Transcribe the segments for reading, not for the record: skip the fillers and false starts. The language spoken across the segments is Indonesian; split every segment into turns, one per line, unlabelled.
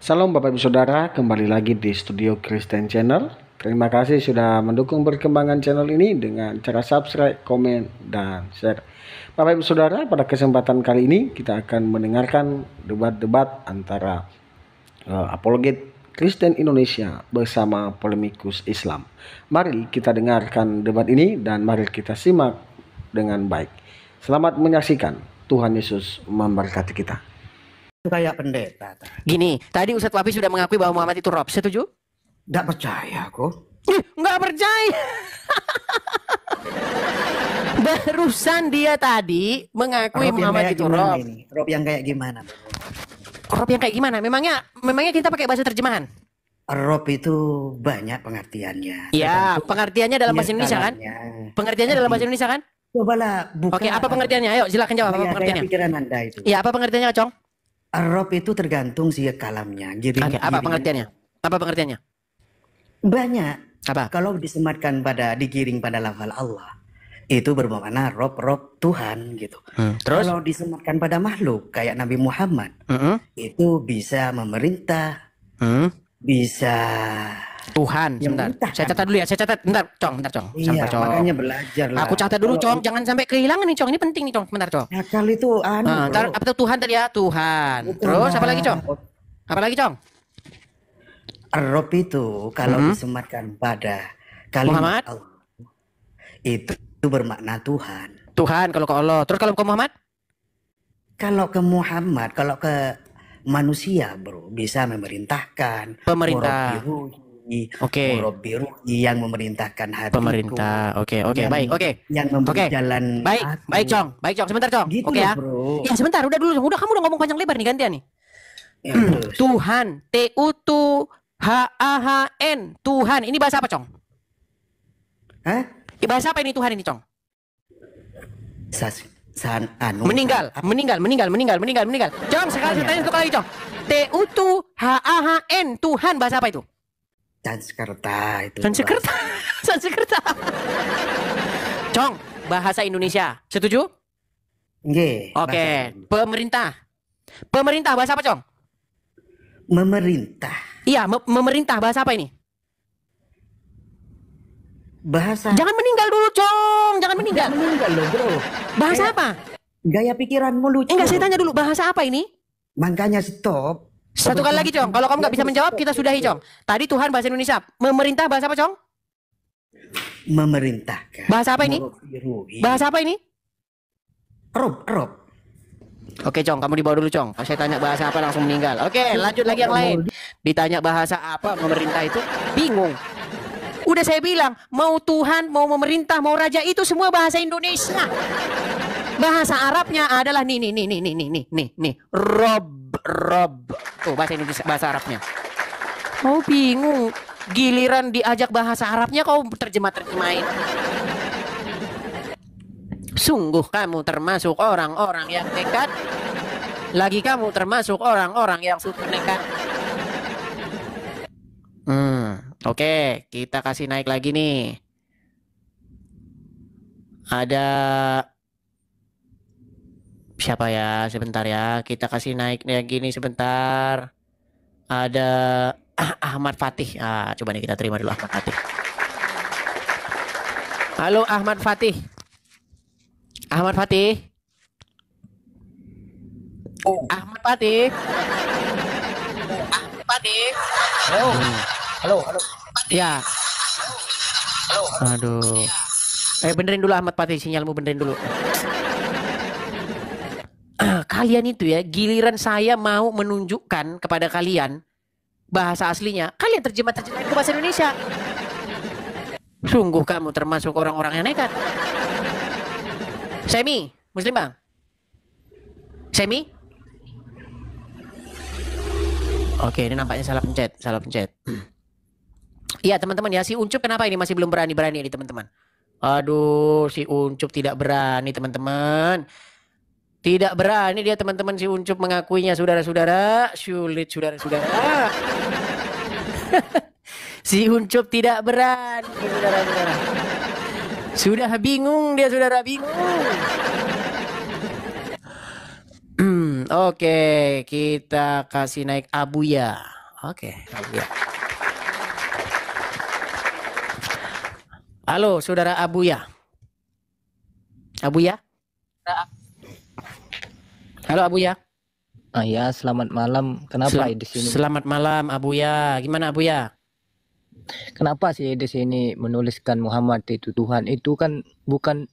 Salam Bapak Ibu Saudara, kembali lagi di Studio Kristen Channel. Terima kasih sudah mendukung perkembangan channel ini dengan cara subscribe, komen, dan share. Bapak Ibu Saudara, pada kesempatan kali ini kita akan mendengarkan debat-debat antara apologet Kristen Indonesia bersama polemikus Islam. Mari kita dengarkan debat ini dan mari kita simak dengan baik. Selamat menyaksikan. Tuhan Yesus memberkati kita.
Kayak pendeta.
Gini, tadi Ustadz Wafi sudah mengakui bahwa Muhammad itu Rob. Setuju?
Nggak percaya aku.
Nggak percaya. Barusan dia tadi mengakui Muhammad itu Rob.
Rob yang kayak gimana?
Rob yang kayak gimana? Memangnya kita pakai bahasa terjemahan?
Rob itu banyak pengertiannya.
Iya, pengertiannya dalam bahasa Indonesia kan? Pengertiannya dalam bahasa Indonesia kan?
Cobalah buka.
Oke, apa pengertiannya? Ayo, silakan jawab. Apa pengertiannya?
Pikiran Anda itu.
Iya, apa pengertiannya, Cong?
Rob itu tergantung si kalamnya.
Oke, apa pengertiannya? Apa pengertiannya?
Banyak.
Apa?
Kalau disematkan digiring pada lafal Allah, itu bermakna Rob Tuhan gitu.
Terus?
Kalau disematkan pada makhluk kayak Nabi Muhammad, itu bisa memerintah, bisa
Tuhan. Sebentar. Saya catat dulu ya. Saya catat. Bentar, Cong.
Iya,
Cong.
makanya belajar lah.
Aku catat dulu, Cong. Jangan sampai kehilangan nih, Cong. Ini penting nih, Cong. Sebentar, Cong.
Akal itu
apa tuh Tuhan tadi ya? Tuhan.
Bukan.
Terus apa lagi, Cong? Apa lagi, Cong?
Rob itu kalau disematkan pada kalimat
Muhammad?
Allah, itu bermakna Tuhan.
Tuhan kalau ke Allah. Terus kalau ke Muhammad?
Kalau ke Muhammad, kalau ke manusia, bro, bisa memerintahkan.
Pemerintah. Oke.
Yang memerintahkan hatiku.
Pemerintah. Oke. Baik. Oke.
Yang memberi jalan.
Baik, Cong. Sebentar, Cong.
Gitu
Oke ya.
Bro.
Ya, sebentar. Udah dulu. Udah kamu udah ngomong panjang lebar nih, gantian nih.
Ya,
Tuhan. Tuhan. Tuhan. Ini bahasa apa, Cong?
Hah?
Bahasa apa ini Tuhan ini, Cong? Meninggal. Cong, sekarang saya tanya satu kali, Cong. Tuhan bahasa apa itu?
Sanskerta itu.
Sanskerta. Cong, bahasa Indonesia. Setuju?
Nggih.
Oke. Pemerintah bahasa apa, Cong?
Memerintah.
Iya, memerintah bahasa apa ini?
Bahasa.
Jangan meninggal dulu, Cong. Jangan meninggal
loh, bro.
Bahasa apa?
Gaya pikiranmu lucu.
Enggak, saya tanya dulu, bahasa apa ini?
Makanya stop.
Satu kali lagi, Cong. Kalau kamu nggak bisa menjawab, kita sudahi, Cong. Tadi Tuhan bahasa Indonesia. Memerintah bahasa apa, Cong?
Memerintahkan.
Bahasa apa ini? Bahasa apa ini?
Rob.
Oke, Cong, kamu dibawa dulu, Cong. Saya tanya bahasa apa langsung meninggal. Oke, lanjut lagi yang lain. Ditanya bahasa apa memerintah itu, bingung. Udah saya bilang, mau Tuhan, mau memerintah, mau raja, itu semua bahasa Indonesia. Bahasa Arabnya adalah nih. Rob. Tuh bahasa Indonesia, bahasa Arabnya. Kau bingung. Giliran diajak bahasa Arabnya kau terjemahin. Sungguh kamu termasuk orang-orang yang nekat. Lagi kamu termasuk orang-orang yang super nekat. Oke, kita kasih naik lagi nih. Ada siapa ya? Sebentar ya, kita kasih naik lagi nih sebentar. Ada Ahmad Fatih. Coba nih kita terima dulu Ahmad Fatih. Halo Ahmad Fatih. Ahmad Fatih.
Halo.
Ya. Aduh. Benerin dulu Ahmad Fatih, sinyalmu benerin dulu. Kalian itu ya, giliran saya mau menunjukkan kepada kalian bahasa aslinya, kalian terjemahin ke bahasa Indonesia. Sungguh kamu termasuk orang-orang yang nekat. Semi, Muslim Bang. Semi? Oke, ini nampaknya salah pencet. Iya, teman-teman ya, si Uncup kenapa ini masih belum berani ini, teman-teman? Aduh, si Uncup tidak berani, teman-teman. Tidak berani dia, teman-teman, si Uncup mengakuinya, saudara-saudara. Sulit, saudara-saudara. Si Uncup tidak berani, saudara-saudara. Sudah bingung dia, saudara, bingung. Oke, kita kasih naik Abuya. Oke, Abuya. Halo, saudara Abuya. Abuya? Halo Abuya.
Ya, selamat malam. Kenapa di sini?
Selamat malam Abuya. Gimana Abuya?
Kenapa sih di sini menuliskan Muhammad itu Tuhan? Itu kan bukan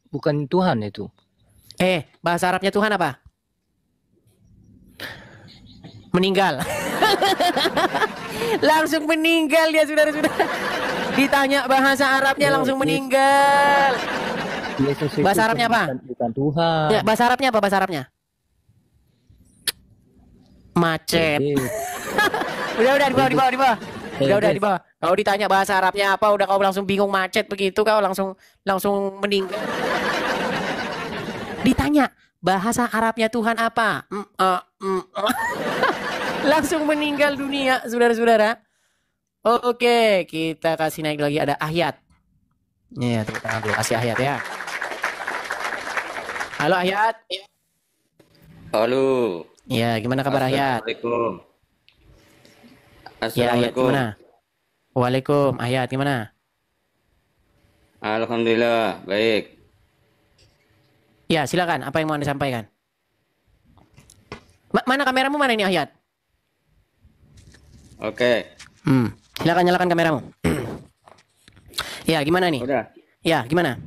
Tuhan itu.
Bahasa Arabnya Tuhan apa? Meninggal. Langsung meninggal dia, saudara-saudara. Ditanya bahasa Arabnya langsung meninggal.
Yesus itu
Bahasa Arabnya apa?
Bukan Tuhan.
Ya, bahasa Arabnya apa bahasa Arabnya? Macet. Udah di bawah. Udah di bawah. Kalau ditanya bahasa Arabnya apa, udah kau langsung bingung, macet begitu, kau langsung meninggal. Ditanya bahasa Arabnya Tuhan apa? Langsung meninggal dunia, saudara-saudara. Oke, kita kasih naik lagi, ada Ahyat. Iya, tepuk tangan dulu, kasih Ahyat ya. Halo Ahyat.
Halo.
Ya, gimana kabar Ahyat?
Assalamualaikum.
Ya, Ahyat
Assalamualaikum.
gimana? Waalaikum, Ahyat gimana?
Alhamdulillah, baik.
Ya, silakan. Apa yang mau Anda sampaikan? Mana kameramu, mana ini Ahyat?
Oke.
Silakan nyalakan kameramu. Ya, gimana nih?
Udah.
Ya, gimana?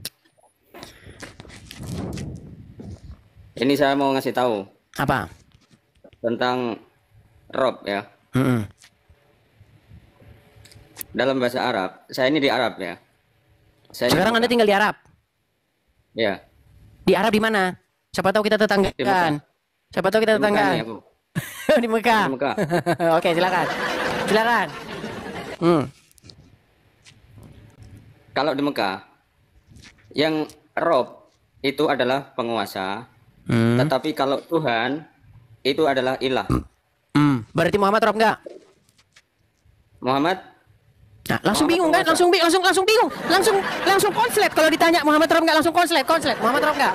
Ini saya mau ngasih tahu
Apa?
tentang Rob ya.
Mm-mm.
Dalam bahasa Arab, saya ini di Arab ya. Saya
Sekarang
di
Anda tinggal di Arab.
Ya.
Di Arab di mana? Siapa tahu kita
Di
tetanggaan.
Mekah.
Siapa tahu kita
Di Mekah nih
tetanggaan.
aku.
Di Mekah.
Di Mekah.
Oke, silakan. Silakan.
Kalau di Mekah, yang Rob itu adalah penguasa, tetapi kalau Tuhan itu adalah ilah.
Berarti Muhammad Rob enggak?
Muhammad
Nah, langsung bingung kan? Langsung bingung. Langsung konslet kalau ditanya Muhammad Rob enggak, langsung konslet. Muhammad Rob enggak?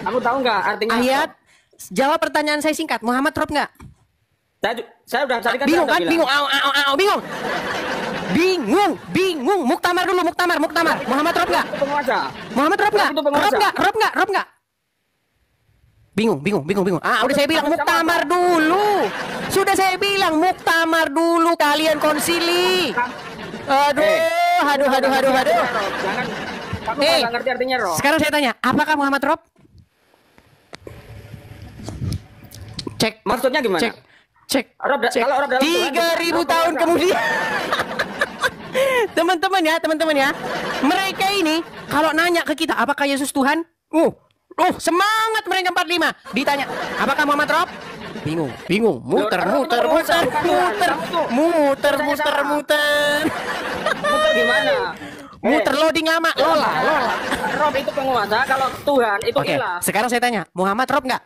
Aku tahu nggak artinya?
Ayat. Jawab pertanyaan saya singkat. Muhammad Rob enggak?
Saya udah carikan.
Bingung
saya
kan?
udah bilang.
Bingung. Bingung. Muktamar dulu, Muktamar. Muhammad Rob enggak?
Itu penguasa.
Muhammad Rob enggak?
Itu penguasa.
Rob enggak? Bingung. Udah saya bilang muktamar dulu. Sudah saya bilang muktamar dulu, kalian konsili. Aduh.
Jangan. Kamu nggak ngerti artinya Rob.
Sekarang saya tanya, apakah Muhammad Rob? Cek.
Maksudnya gimana?
Cek.
Rob, kalau Rob dalam
3.000 tahun kemudian. Teman-teman ya. Mereka ini kalau nanya ke kita, apakah Yesus Tuhan? Semangat mereka 45. Ditanya, apakah Muhammad Rob? Bingung. Muter.
Muter gimana?
Muter loading lama. Lola.
Rob itu penguasa, kalau Tuhan itu
Oke,
ilah.
sekarang saya tanya, Muhammad Rob nggak?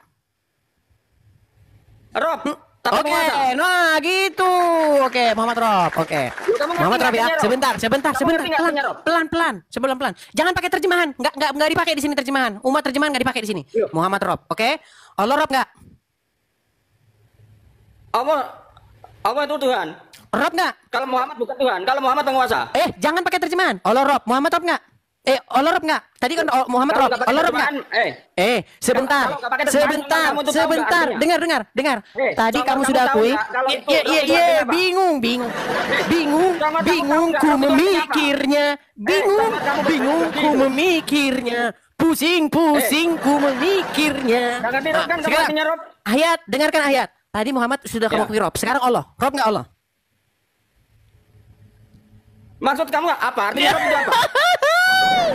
Rob, tapi
Oke,
penguasa.
nah gitu. Oke, Muhammad Rob. Oke.
Kamu ngerti
Muhammad Rob ya.
artinya, Rob?
Sebentar.
Kamu ngerti artinya, Rob?
Pelan. Pelan. Jangan pakai terjemahan. Nggak dipakai di sini terjemahan. Umat terjemahan nggak dipakai di sini.
Yuk.
Muhammad Rob. Oke. Allah Rob nggak?
Allah itu Tuhan.
Rob nggak?
Kalau Muhammad bukan Tuhan, kalau Muhammad penguasa.
Jangan pakai terjemahan. Allah Rob. Muhammad Rob nggak? Allah Rob nggak? Tadi kan Muhammad
Kalau
Rob.
nggak pakai
Allah Rob nggak?
terjemahan,
Sebentar.
Kalau nggak pakai terjemahan, kamu tuh tahu nggak artinya?
Dengar. Tadi
coba
kamu
kamu
sudah
tahu
akui.
nggak kalau itu Rob itu artinya apa?
Bingung.
Coba kamu tahu
Bingung
nggak
ku
Rob itu artinya apa?
memikirnya. Bingung ku memikirnya. Pusing ku memikirnya.
Nggak ngerti Rob kan, kamu
Sekarang,
artinya Rob?
Ayat, dengarkan ayat. Tadi Muhammad sudah kamu
Ya.
akui Rob. Sekarang Allah. Rob nggak Allah?
Maksud kamu apa? Artinya Rob itu apa?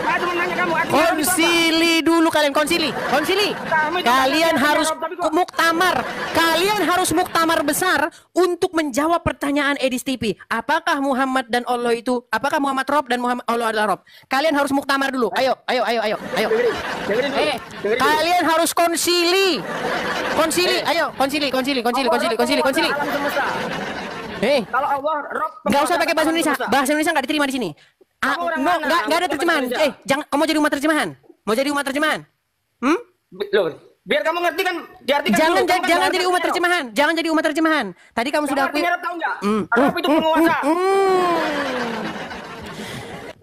Saya cuma nanya kamu artinya Rob itu apa?
Konsili dulu kalian, konsili.
Kami
Kalian
tidak
harus
Rob, tapi kok-
muktamar. Kalian harus muktamar besar untuk menjawab pertanyaan Edis TV. Apakah Muhammad dan Allah itu? Apakah Muhammad Rob dan Muhammad Allah adalah Rob? Kalian harus muktamar dulu. Ayo.
Dengerin dulu. Dengerin dulu.
Kalian harus konsili. Ayo, konsili.
Alam semesta. Kalau Allah Rob
Nggak usah pakai bahasa
alam
Indonesia.
semesta.
Bahasa Indonesia nggak diterima di sini.
Kamu orang mana?
Nggak ada
Kamu
terjemahan.
bahasa Indonesia.
Jangan. Kamu mau jadi umat terjemahan? Mau jadi umat terjemahan?
Loh, Biar kamu ngerti kan, diartikan
Jangan
dulu. Kamu kan
jangan
nggak
jadi
ngerti
umat
Rob.
terjemahan. Jangan jadi umat terjemahan. Tadi kamu sudah akui.
Artinya Rob tahu nggak? Rob itu penguasa.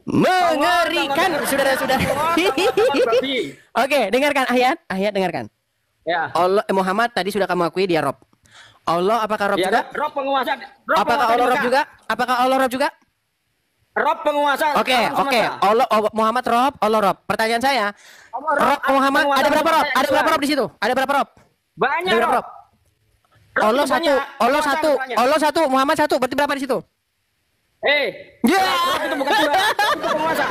Mengerikan, saudara-saudara.
Babi.
Oke, dengarkan ayat dengarkan.
Ya.
Allah Muhammad tadi sudah kamu akui dia Rob. Allah apakah Rob
Ya,
juga?
Rob penguasa.
Apakah Allah Rob juga? Apakah Allah Rob juga?
Rob penguasa.
Oke,
alam
oke.
semesta.
Allah Muhammad Rob, Allah Rob. Pertanyaan saya,
Allah
Rob Muhammad
penguasa
ada berapa Rob?
saya
Ada
juga.
berapa Rob di situ? Ada berapa Rob?
Banyak
Ada berapa
Rob.
Rob? Allah
itu
satu,
banyak.
Allah
Penguasa
satu,
banyak.
Allah satu, Muhammad satu. Berarti berapa di situ? Ya.
Rob itu bukan Tuhan, itu penguasa.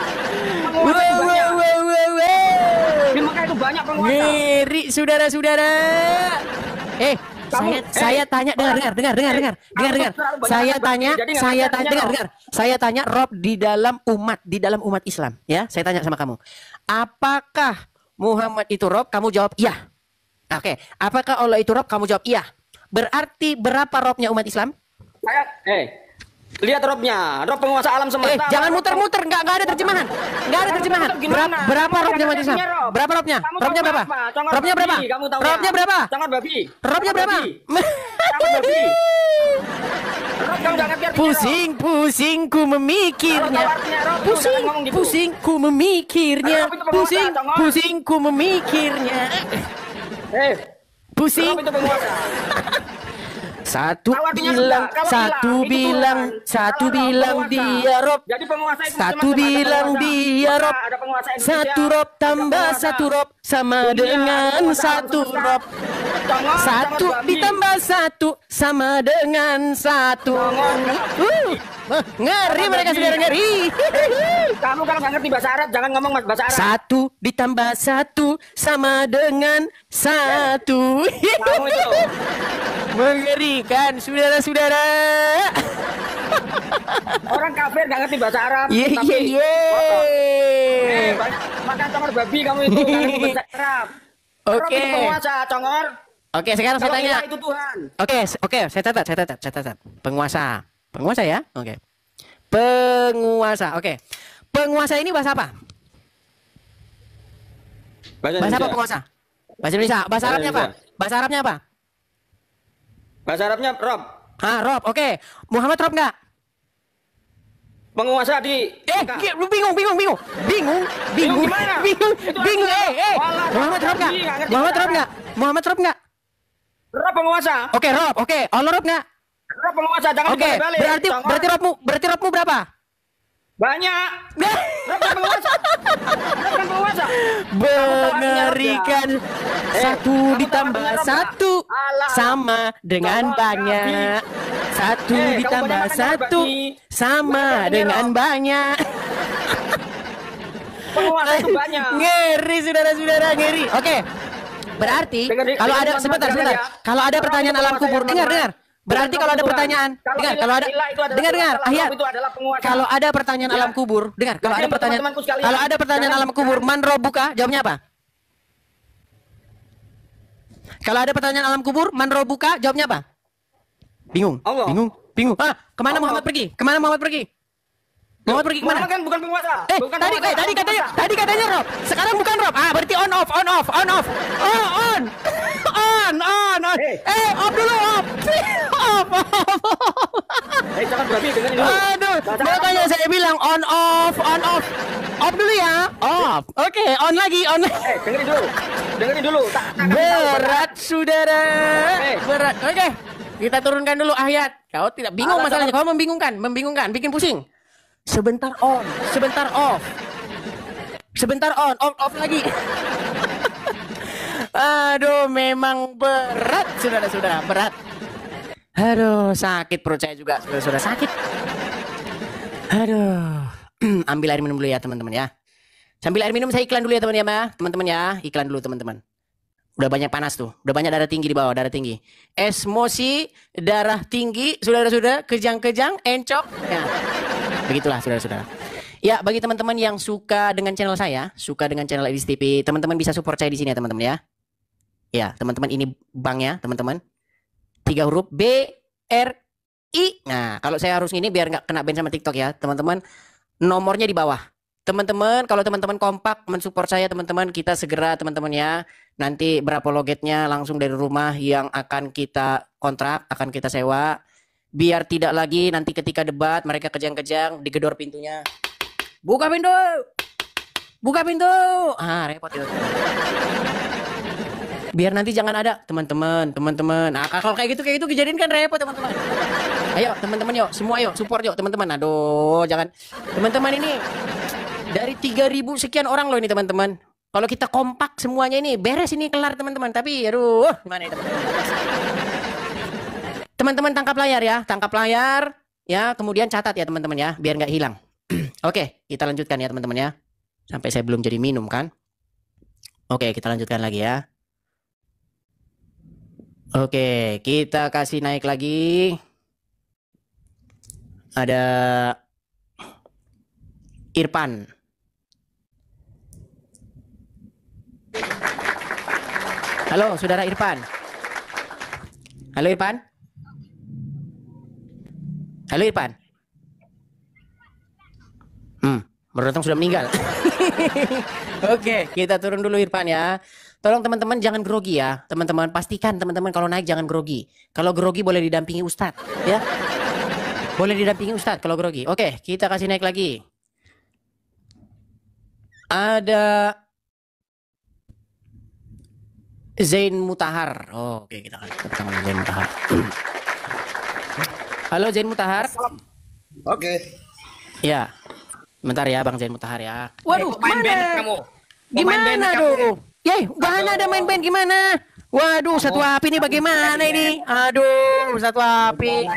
Penguasa
Wow,
itu banyak.
wow.
Di Mekah itu banyak penguasa.
Ngeri, saudara-saudara. Saya tanya, dengar. Saya tanya Rob di dalam umat Islam, ya. Saya tanya sama kamu. Apakah Muhammad itu Rob? Kamu jawab iya. Oke. Apakah Allah itu Rob? Kamu jawab iya. Berarti berapa Robnya umat Islam?
Lihat Robnya, Rob penguasa alam semesta.
Jangan muter-muter, nggak ada terjemahan. Nggak ada terjemahan. Berapa Robnya umat Islam? Berapa Robnya? Robnya berapa? Robnya berapa? Robnya berapa?
Sangat babi.
Robnya berapa?
Sangat babi. Rob kamu jangan ngerti artinya, Rob.
Pusingku memikirnya. Pusingku memikirnya. Pusingku memikirnya. Pusing.
Rob itu penguasa.
Satu
Tahu artinya
bilang,
sudah. Kalau
satu
itu
bilang,
Tuhan.
satu
Kalau
bilang
penguasa.
dia Rob.
Jadi penguasa itu
Satu
macam-macam, ada
bilang
penguasa
dia
Mekah,
Rob.
ada penguasa Indonesia,
Satu Rob
ada
tambah
penguasa
satu Rob sama
dunia,
dengan
penguasa
satu
alam semesta.
Rob.
Jangan,
Satu
jangan babi.
ditambah satu sama dengan satu. Ngeri mereka saudara, ngeri.
Kamu kalau nggak ngerti bahasa Arab jangan ngomong bahasa Arab.
Satu ditambah satu sama dengan satu.
Kamu itu.
Mengerikan saudara-saudara.
Orang kafir nggak ngerti bahasa Arab.
Ye
tapi
ye ye.
makan congor babi kamu itu nggak ngerti bahasa Arab. Rob
Oke.
itu penguasa congor.
Oke, sekarang saya
Kalau
tanya.
ilah itu Tuhan.
Oke, saya catat. Penguasa ya? Oke. Penguasa. Oke. Penguasa ini bahasa apa? Bahasa apa penguasa? Bahasa Indonesia. Bahasa Arabnya apa? Bahasa Arabnya apa?
Bahasa Arabnya Rob.
Rob. Oke. Muhammad Rob nggak?
Penguasa di Mekah.
Bingung.
gimana?
Bingung.
Walah,
Muhammad Rob nggak?
nggak ngerti
Muhammad
bahasa
Rob nggak? Muhammad Rob nggak?
Rob penguasa.
Oke, Rob. Oke. Allah Rob nggak?
Rob penguasa jangan
Oke.
dibalik-balik. Congor.
Berarti Robmu berapa?
Banyak. Rob kan penguasa. Rob kan penguasa.
Mengerikan. Satu ditambah satu sama dengan banyak. Satu
kamu
ditambah
banyak makan
satu
babi.
sama
Banyak
dengan
Rob.
banyak.
Penguasa itu banyak.
Ngeri saudara-saudara, ngeri. Oke. Berarti
Dengar-
kalau
dengar
ada
teman-teman
sebentar.
sekalian ya.
Kalau ada
Rob
pertanyaan
itu
alam
penguasa
kubur,
yang
dengar.
benar.
Berarti
Bukan
kalau ada
Tuhan.
pertanyaan,
Kalau
dengar.
ilah-
Kalau ada,
ilah itu adalah
dengar.
Tuhan,
Ayat.
Rob itu adalah penguasa.
Kalau ada pertanyaan
Ya.
alam kubur, dengar. Kalau
Jadi
ada pertanyaan,
teman-temanku sekalian,
kalau ada pertanyaan
jangan-
alam kubur, man robuka, jawabnya apa? Kalau ada pertanyaan alam kubur, man robuka, jawabnya apa? Bingung.
Allah.
Bingung. Kemana
Allah.
Muhammad pergi? Kemana Muhammad pergi? Muhammad pergi kemana?
Muhammad kan bukan penguasa. Bukan
Tadi
penguasa,
katanya,
penguasa.
tadi katanya Rob. Sekarang bukan Rob. Berarti on off. Oh, on. Off dulu, off.
Jangan berarti dengerin dulu.
Aduh,
Bahasa
makanya
Arab.
saya bilang on off. Off dulu ya. Off. Oke, on lagi.
Dengerin dulu.
Berat, saudara.
Eh.
Berat. Oke. Kita turunkan dulu ayat. Kau tidak bingung
Alat-
masalahnya. Kau membingungkan, bikin pusing. Sebentar on, sebentar off. Sebentar on, off lagi. Aduh, memang berat, saudara-saudara, berat. Aduh, sakit perut saya juga, saudara-saudara, sakit. Aduh. Ambil air minum dulu ya, teman-teman ya. Sambil air minum saya iklan dulu ya, teman-teman ya. Iklan dulu, teman-teman. Udah banyak panas tuh. Udah banyak darah tinggi di bawah, darah tinggi. Emosi, darah tinggi, saudara-saudara, kejang-kejang, encok. Ya. Begitulah, saudara-saudara. Ya, bagi teman-teman yang suka dengan channel saya, suka dengan channel Edis TV, teman-teman bisa support saya di sini ya, teman-teman ya. Ya, teman-teman, ini banknya, teman-teman. 3 huruf BRI. Nah, kalau saya harus ini biar nggak kena ban sama TikTok ya, teman-teman. Nomornya di bawah. teman-teman, kalau teman-teman kompak mensupport saya teman-teman, kita segera teman-teman ya. Nanti berapa logetnya langsung dari rumah yang akan kita kontrak, akan kita sewa. Biar tidak lagi nanti ketika debat mereka kejang-kejang digedor pintunya. Buka pintu. Buka pintu. Ah, repot itu. Biar nanti jangan ada teman-teman. Nah, kalau kayak gitu kejadian kan repot teman-teman. Ayo teman-teman yuk, semua yuk support yuk teman-teman. Aduh, jangan teman-teman ini dari 3.000 sekian orang loh ini teman-teman. Kalau kita kompak semuanya ini beres ini kelar teman-teman. Tapi aduh, gimana ya teman-teman? Teman-teman tangkap layar ya, tangkap layar ya, kemudian catat ya teman-teman ya, biar nggak hilang. Oke, kita lanjutkan ya teman-teman ya. Sampai saya belum jadi minum kan? Oke, kita lanjutkan lagi ya. Oke, kita kasih naik lagi. Ada Irfan. Halo, saudara Irfan. Halo Irfan. Halo Irfan. Baru datang sudah meninggal. Oke, kita turun dulu Irfan ya. Tolong teman-teman jangan grogi ya. Teman-teman pastikan teman-teman kalau naik jangan grogi. Kalau grogi boleh didampingi Ustadz ya. Boleh didampingi Ustadz kalau grogi. Oke, kita kasih naik lagi. Ada Zain Mutahar. Oh, oke, kita ketemu Zain Mutahar. Halo Zain Mutahar.
Oke.
Ya. Bentar ya Bang Zain Mutahar ya. Waduh,
main band kamu.
Gimana tuh? Yeh, mana ada main band gimana? Waduh, satu api ini bagaimana ini? Aduh, satu api.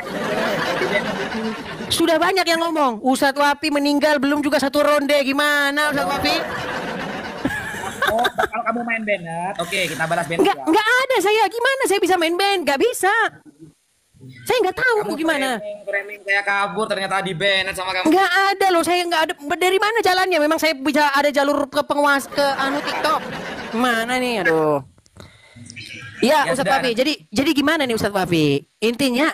Sudah banyak yang ngomong. Satu api meninggal belum juga satu ronde. Gimana satu api?
Oh, kalau kamu main band, oke, kita balas band.
Enggak ada saya. Gimana saya bisa main band? Gak bisa. Saya nggak tahu
Kamu
gimana.
Framing saya kabur ternyata di band sama kamu.
Nggak ada loh. Saya nggak ada. Dari mana jalannya? Memang saya bisa ada jalur ke penguas ke anu TikTok. Mana nih? Aduh. Ya, Ustadz Wafi. Jadi gimana nih Ustadz Wafi? Intinya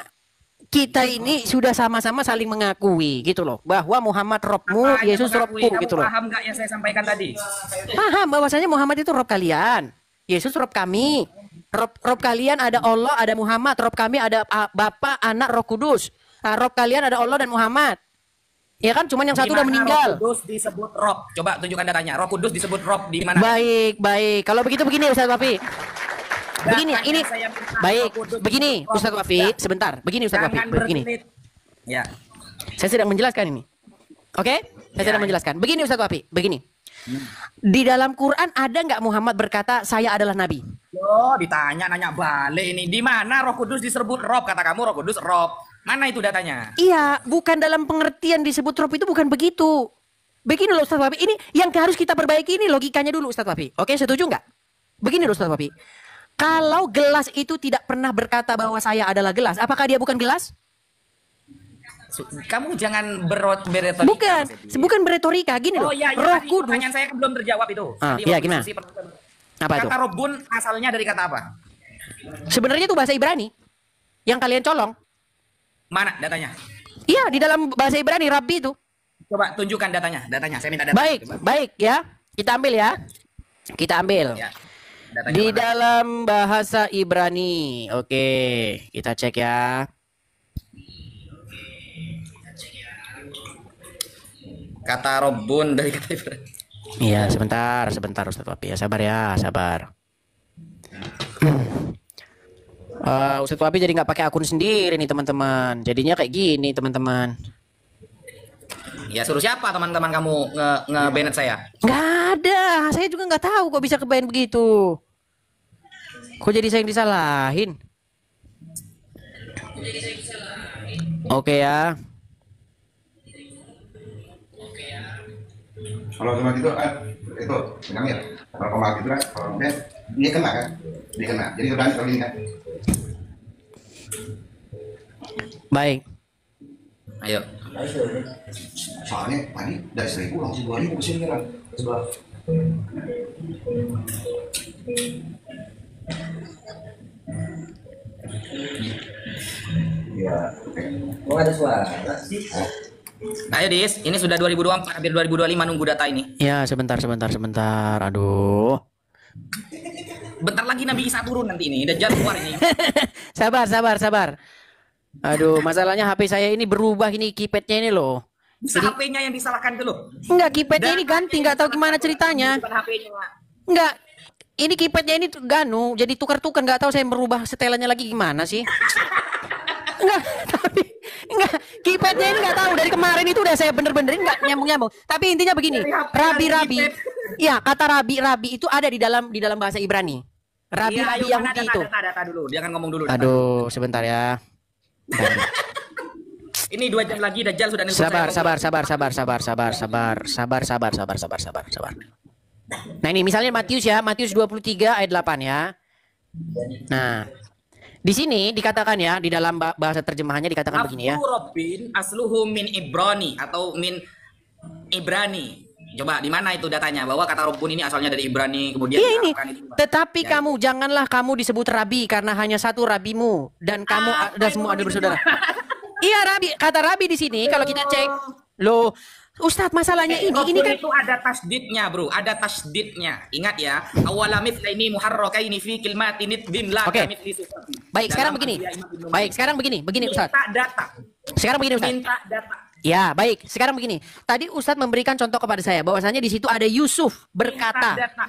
kita ini sudah sama-sama saling mengakui gitu loh, bahwa Muhammad Robmu, Yesus Robku gitu loh.
Paham nggak yang saya sampaikan tadi?
Paham bahwasanya Muhammad itu Rob kalian, Yesus Rob kami. Rob kalian ada Allah, ada Muhammad. Rob kami ada Bapa, Anak, Roh Kudus. Nah, Rob kalian ada Allah dan Muhammad. Ya kan, cuman yang satu udah meninggal.
Roh Kudus disebut Rob. Coba tunjukkan datanya. Roh Kudus disebut Rob di mana?
Baik. Kalau begitu begini Ustadz Wafi. Begini, ini baik. Begini, Ustadz Wafi, sebentar. Begini Ustadz Wafi, begini.
Ya.
Saya sedang menjelaskan ini. Oke? Saya sedang menjelaskan. Begini Ustadz Wafi, begini. Di dalam Quran ada nggak Muhammad berkata saya adalah nabi?
Loh, nanya balik ini. Di mana Roh Kudus disebut Rob? Kata kamu Roh Kudus Rob. Mana itu datanya?
Iya, bukan dalam pengertian disebut Rob itu bukan begitu. Begini loh Ustadz Wafi, ini yang harus kita perbaiki ini logikanya dulu Ustadz Wafi. Oke, setuju nggak? Begini loh Ustadz Wafi. Kalau gelas itu tidak pernah berkata bahwa saya adalah gelas, apakah dia bukan gelas?
Kamu jangan beretorika.
Bukan beretorika, gini loh.
Iya,
Roh Kudus.
Pertanyaan saya belum terjawab itu.
Iya, gimana? Apa itu?
Kata Robun asalnya dari kata apa?
Sebenarnya itu bahasa Ibrani. Yang kalian colong.
Mana datanya?
Iya, di dalam bahasa Ibrani Rabbi itu.
Coba tunjukkan datanya. Saya minta data.
Baik ya. Kita ambil ya. Kita ambil.
Ya.
Di dalam bahasa Ibrani. Oke, kita cek ya.
Kata Robun dari kata Ibrani.
Iya, sebentar Ustadz Wafi ya, sabar. Ustadz Wafi jadi nggak pakai akun sendiri nih teman-teman. Jadinya kayak gini teman-teman.
Ya suruh siapa teman-teman kamu nge-banned saya?
Nggak ada, saya juga nggak tahu kok bisa kebayang begitu. Kok jadi saya yang disalahin? Oke ya.
Kalau cuma itu bilangnya kalau komak itu kan kalau dia kena kan, jadi udah kali ini kan.
Baik.
Ayo.
Soalnya tadi dari 1.000 langsung 2.000 kesini kan sebelah.
Ya. Kok ada suara sih?
Ayo Dis, ini sudah 2024, hampir 2025 nunggu data ini.
Ya, sebentar. Aduh.
Bentar lagi Nabi Isa turun nanti ini, Dajjal keluar ini.
Sabar. Aduh, masalahnya HP saya ini berubah ini keypadnya ini loh.
Bisa HP-nya yang disalahkan itu loh.
Enggak, keypadnya ini ganti, nggak tahu gimana ceritanya.
Bukan HP-nya.
Enggak, ini keypadnya ini jadi tukar-tukar, nggak tahu saya merubah setelannya lagi gimana sih. Enggak, keypadnya ini nggak tahu dari kemarin itu udah saya bener-benerin nggak nyambung. Tapi intinya begini, Rabi. Ya, kata Rabi itu ada di dalam bahasa Ibrani. Rabi
Iya,
Yahudi itu.
Data dulu, dia akan ngomong dulu.
Aduh, sebentar ya.
Ini 2 jam lagi Dajjal sudah nelpon
Sabar. Nah ini misalnya Matius 23 ayat 8 ya. Nah, di sini dikatakan ya, di dalam bahasa terjemahannya dikatakan begini ya.
Robin asluhu min Ibrani atau min Ibrani. Coba di mana itu datanya bahwa kata Robun ini asalnya dari Ibrani, kemudian
Iya ini.
itu.
Tetapi kamu janganlah kamu disebut rabi karena hanya satu rabimu dan kamu ada semua ada bersaudara. Iya Rabi, kata Rabi di sini kalau kita cek, loh, Ustadz masalahnya ini kan
itu ada tasdidnya bro, ada tasdidnya. Ingat ya, awala mithlaini muharrakaini fi kalimatin bim la kamitsli sifati.
Baik, sekarang begini Ustadz.
Minta data.
Sekarang begini Ustadz.
Minta data.
Ya, baik. Sekarang begini. Tadi Ustadz memberikan contoh kepada saya bahwasanya di situ ada Yusuf berkata.
Minta data.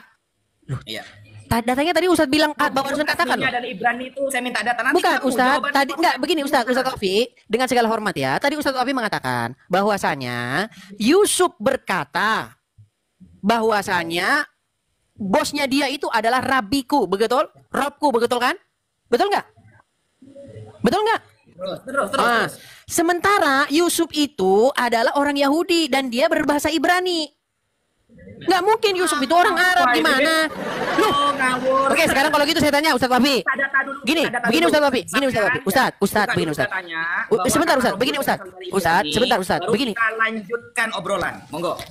Iya.
Datanya tadi Ustadz bilang bahwa Ustadz katakan loh.
Dari Ibrani itu saya minta data nanti.
Bukan Ustadz, tadi enggak begini Ustadz Taufik, dengan segala hormat ya. Tadi Ustadz Taufik mengatakan bahwasanya Yusuf berkata bahwasanya bosnya dia itu adalah rabiku, betul? Robku, betul kan? Betul nggak?
Terus.
Sementara Yusuf itu adalah orang Yahudi dan dia berbahasa Ibrani. Nggak mungkin Yusuf itu orang Arab, gimana? Loh,
ngawur.
Oke, sekarang kalau gitu saya tanya Ustadz Wafi. Begini Ustadz Wafi. Ustadz, begini Ustadz. Sebentar Ustadz, begini Ustadz. Sebentar Ustadz, begini.
Kita lanjutkan obrolan, monggo.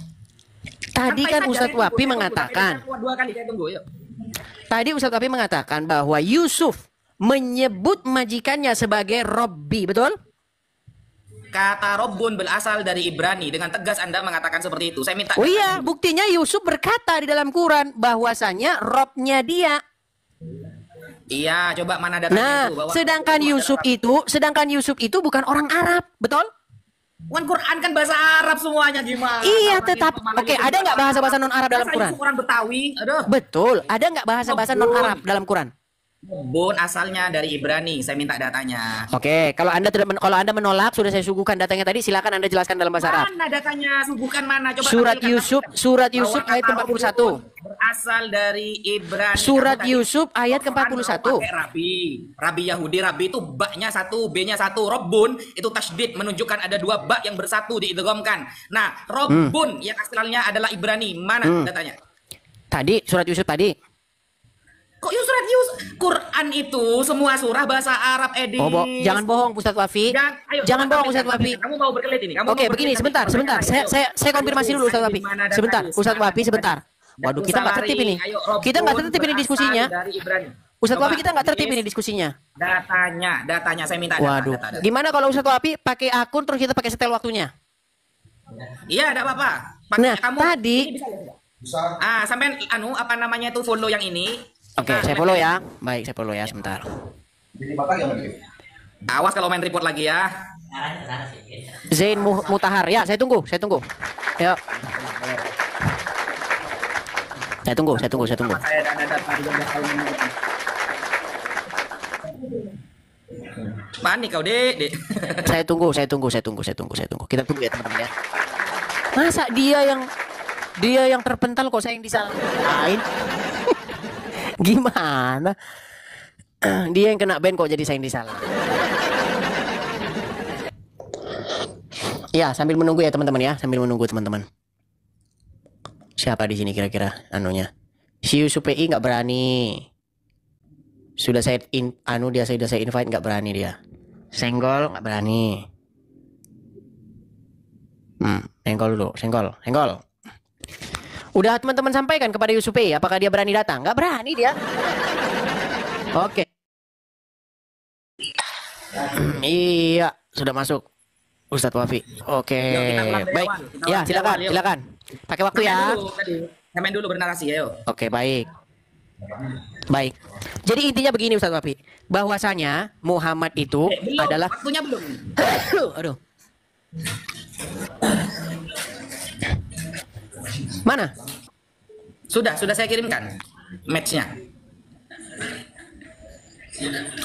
Tadi kan Ustadz Wafi mengatakan. Tadi Ustadz Wafi mengatakan bahwa Yusuf menyebut majikannya sebagai Robbi, betul?
Kata Robbun berasal dari Ibrani. Dengan tegas Anda mengatakan seperti itu. Saya minta.
Oh iya, buktinya Yusuf berkata di dalam Quran bahwasanya Robnya dia.
Iya, coba mana datanya
Nah,
itu. Bahwa
sedangkan Yusuf itu bukan orang Arab, betul?
Kan Quran kan bahasa Arab semuanya gimana?
Iya, tetap. Oke, ada nggak bahasa-bahasa non Arab dalam Quran?
Quran Betawi. Aduh.
Betul. Ada nggak bahasa-bahasa non Arab dalam Quran?
Robbun asalnya dari Ibrani. Saya minta datanya.
Oke, kalau Anda menolak, sudah saya suguhkan datanya tadi. Silakan Anda jelaskan dalam bahasa Arab.
Mana datanya? Subuhkan mana? Coba
Surat Yusuf ayat ke-41.
Berasal dari Ibrani.
Surat Yusuf ayat ke-41.
Rabi Yahudi, Rabi itu baknya satu, B-nya satu. Robbun itu tasydid, menunjukkan ada dua bak yang bersatu diidghamkan. Nah, Robbun yang asalnya adalah Ibrani. Mana datanya?
Tadi surat Yusuf tadi.
Kok surat Yusuf? Quran itu semua surah bahasa Arab, Edi.
Jangan bohong Ustadz Wafi. Jangan bohong Ustadz Wafi.
Kamu mau berkelit ini.
Oke, begini sebentar. Saya konfirmasi dulu Ustadz Wafi. Sebentar, Ustadz Wafi sebentar. Waduh, kita nggak tertib ini. Kita nggak tertib ini diskusinya. Ustadz Wafi kita nggak tertib ini diskusinya.
Datanya saya minta.
Waduh. Gimana kalau Ustadz Wafi pakai akun terus kita pakai setel waktunya?
Iya, enggak apa-apa.
Nah,
kamu
tadi
sampai apa namanya itu follow yang ini.
Oke, saya follow ya. Baik, saya follow ya sebentar.
Awas kalau main report lagi ya.
Zain Mutahar. Ya, saya tunggu. Ya. Saya tunggu.
Panik kau, Dek.
Saya tunggu. Kita tunggu ya, teman-teman ya. Masa dia yang terpental kok saya yang disalahin? Gimana? Dia yang kena ban kok jadi saya yang disalah. Ya, sambil menunggu ya teman-teman ya, teman-teman. Siapa di sini kira-kira anunya? Si Yusuf PI nggak berani. Sudah saya invite nggak berani dia. Senggol nggak berani. Senggol. Udah teman-teman sampaikan kepada Yusuf PI, apakah dia berani datang? Nggak berani dia. Oke. Iya, sudah masuk. Ustadz Wafi. Oke,
Yuk, kita ulang dari
baik.
awal. Kita
Ya,
ulang dari
silakan,
awal, yuk.
silakan. Pakai waktu ya.
Saya main dulu bernarasi, ayo.
Oke, baik. Baik. Jadi intinya begini Ustadz Wafi, bahwasanya Muhammad itu
Belum,
adalah
waktunya belum.
aduh. Mana?
Sudah saya kirimkan matchnya.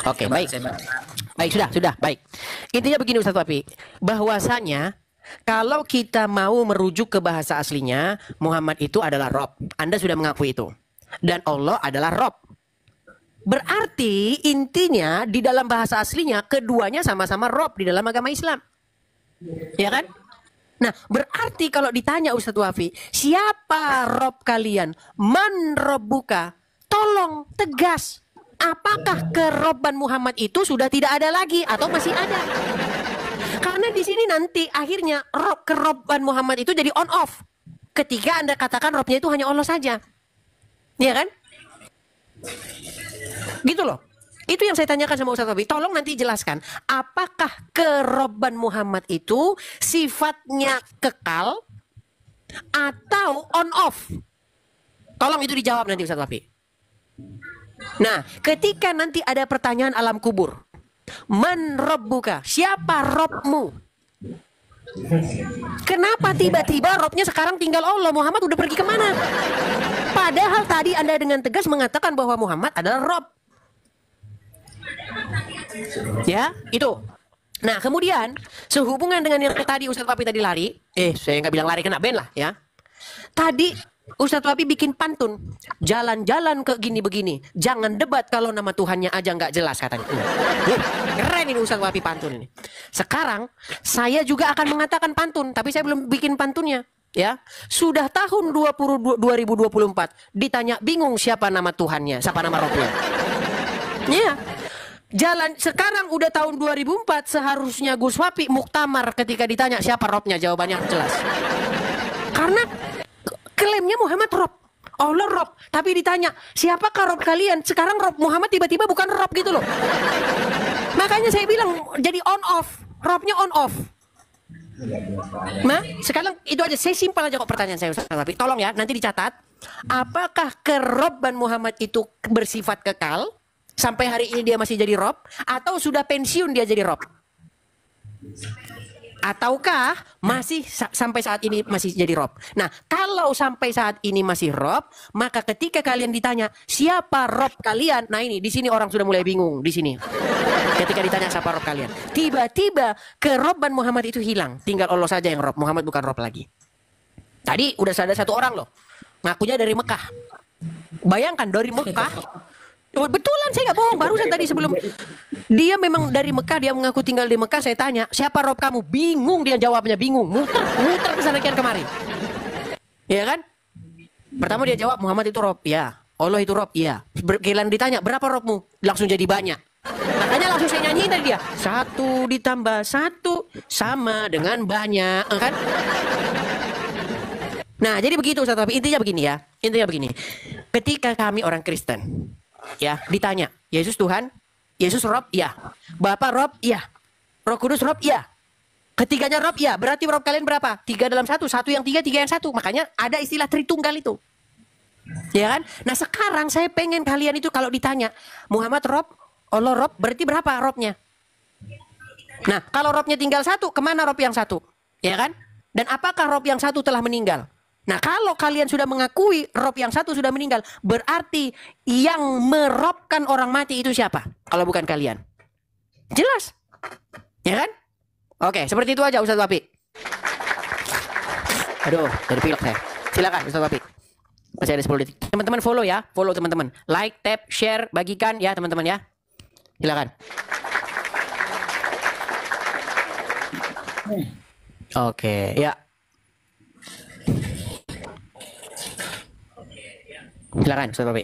Oke,
Coba
baik.
saya baca.
Baik, sudah, baik. Intinya begini Ustadz Wafi, bahwasanya kalau kita mau merujuk ke bahasa aslinya, Muhammad itu adalah Rob. Anda sudah mengakui itu. Dan Allah adalah Rob. Berarti intinya di dalam bahasa aslinya keduanya sama-sama Rob di dalam agama Islam. Ya kan? Nah, berarti kalau ditanya Ustadz Wafi, siapa Rob kalian? Man Robbuka? Tolong tegas. Apakah keroban Muhammad itu sudah tidak ada lagi atau masih ada? Karena di sini nanti akhirnya keroban Muhammad itu jadi on off. Ketika Anda katakan Robnya itu hanya Allah saja. Ya kan? Gitu loh. Itu yang saya tanyakan sama Ustadz Wafi. Tolong nanti jelaskan, apakah keroban Muhammad itu sifatnya kekal atau on off? Tolong itu dijawab nanti Ustadz Wafi. Nah, ketika nanti ada pertanyaan alam kubur, man Robbuka? Siapa Robmu? Kenapa tiba-tiba Robnya sekarang tinggal Allah? Muhammad udah pergi kemana? Padahal tadi Anda dengan tegas mengatakan bahwa Muhammad adalah Rob. Ya, itu. Nah, kemudian sehubungan dengan yang tadi Ustadz Wafi tadi lari, saya nggak bilang lari, kena ban lah ya. Tadi Ustadz Wafi bikin pantun, jalan-jalan ke gini begini, jangan debat kalau nama Tuhannya aja nggak jelas katanya. Keren ini Ustadz Wafi pantun ini. Sekarang saya juga akan mengatakan pantun, tapi saya belum bikin pantunnya. Ya, sudah tahun 2024 ditanya bingung siapa nama Tuhannya, siapa nama Robnya. Ya. Jalan sekarang udah tahun 2004, seharusnya Gus Wafi muktamar ketika ditanya siapa Robnya, jawabannya jelas. Karena klaimnya Muhammad Rob, Allah Rob, tapi ditanya siapakah Rob kalian? Sekarang Rob Muhammad tiba-tiba bukan Rob gitu loh. Makanya saya bilang jadi on off, Robnya on off. Nah, sekarang itu aja, saya simpel aja kok pertanyaan saya Ustaz, tapi tolong ya nanti dicatat. Apakah keroban Muhammad itu bersifat kekal? Sampai hari ini dia masih jadi Rob, atau sudah pensiun dia jadi Rob? Ataukah masih sampai saat ini masih jadi Rob? Nah, kalau sampai saat ini masih Rob, maka ketika kalian ditanya siapa Rob kalian, nah ini di sini orang sudah mulai bingung di sini. Ketika ditanya siapa Rob kalian, tiba-tiba keroban Muhammad itu hilang, tinggal Allah saja yang Rob. Muhammad bukan Rob lagi. Tadi udah ada satu orang loh, ngakunya dari Mekah. Bayangkan dari Mekah. Betulan, saya nggak bohong, barusan tadi sebelum dia memang dari Mekah, dia mengaku tinggal di Mekah. Saya tanya siapa Rob kamu, bingung dia jawabnya, bingung, muter kesana kemari, ya kan? Pertama dia jawab Muhammad itu Rob, ya. Allah itu Rob, ya. Giliran ditanya berapa Robmu, langsung jadi banyak. Makanya langsung saya nyanyiin tadi dia, 1 ditambah 1 sama dengan banyak, kan? Nah jadi begitu Ustaz, tapi intinya begini ya, intinya begini. Ketika kami orang Kristen ya ditanya Yesus Tuhan, Yesus Rob, ya. Bapak Rob, ya. Roh Kudus Rob, ya. Ketiganya Rob, ya. Berarti Rob kalian berapa? 3 dalam 1, 1 yang 3, 3 yang 1. Makanya ada istilah Tritunggal itu, ya kan? Nah sekarang saya pengen kalian itu kalau ditanya Muhammad Rob, Allah Rob, berarti berapa Robnya? Nah kalau Robnya tinggal 1, kemana Rob yang 1? Ya kan? Dan apakah Rob yang 1 telah meninggal? Nah kalau kalian sudah mengakui Rob yang 1 sudah meninggal, berarti yang merobkan orang mati itu siapa? Kalau bukan kalian. Jelas, ya kan? Oke, seperti itu aja Ustaz Wafi. Aduh, dari pilek saya. Silakan Ustaz Wafi. Masih ada 10 detik. Teman-teman follow ya, follow teman-teman. Like, tap, share, bagikan ya teman-teman ya. Silakan. Oke, ya. Silakan Ustaz Wafi.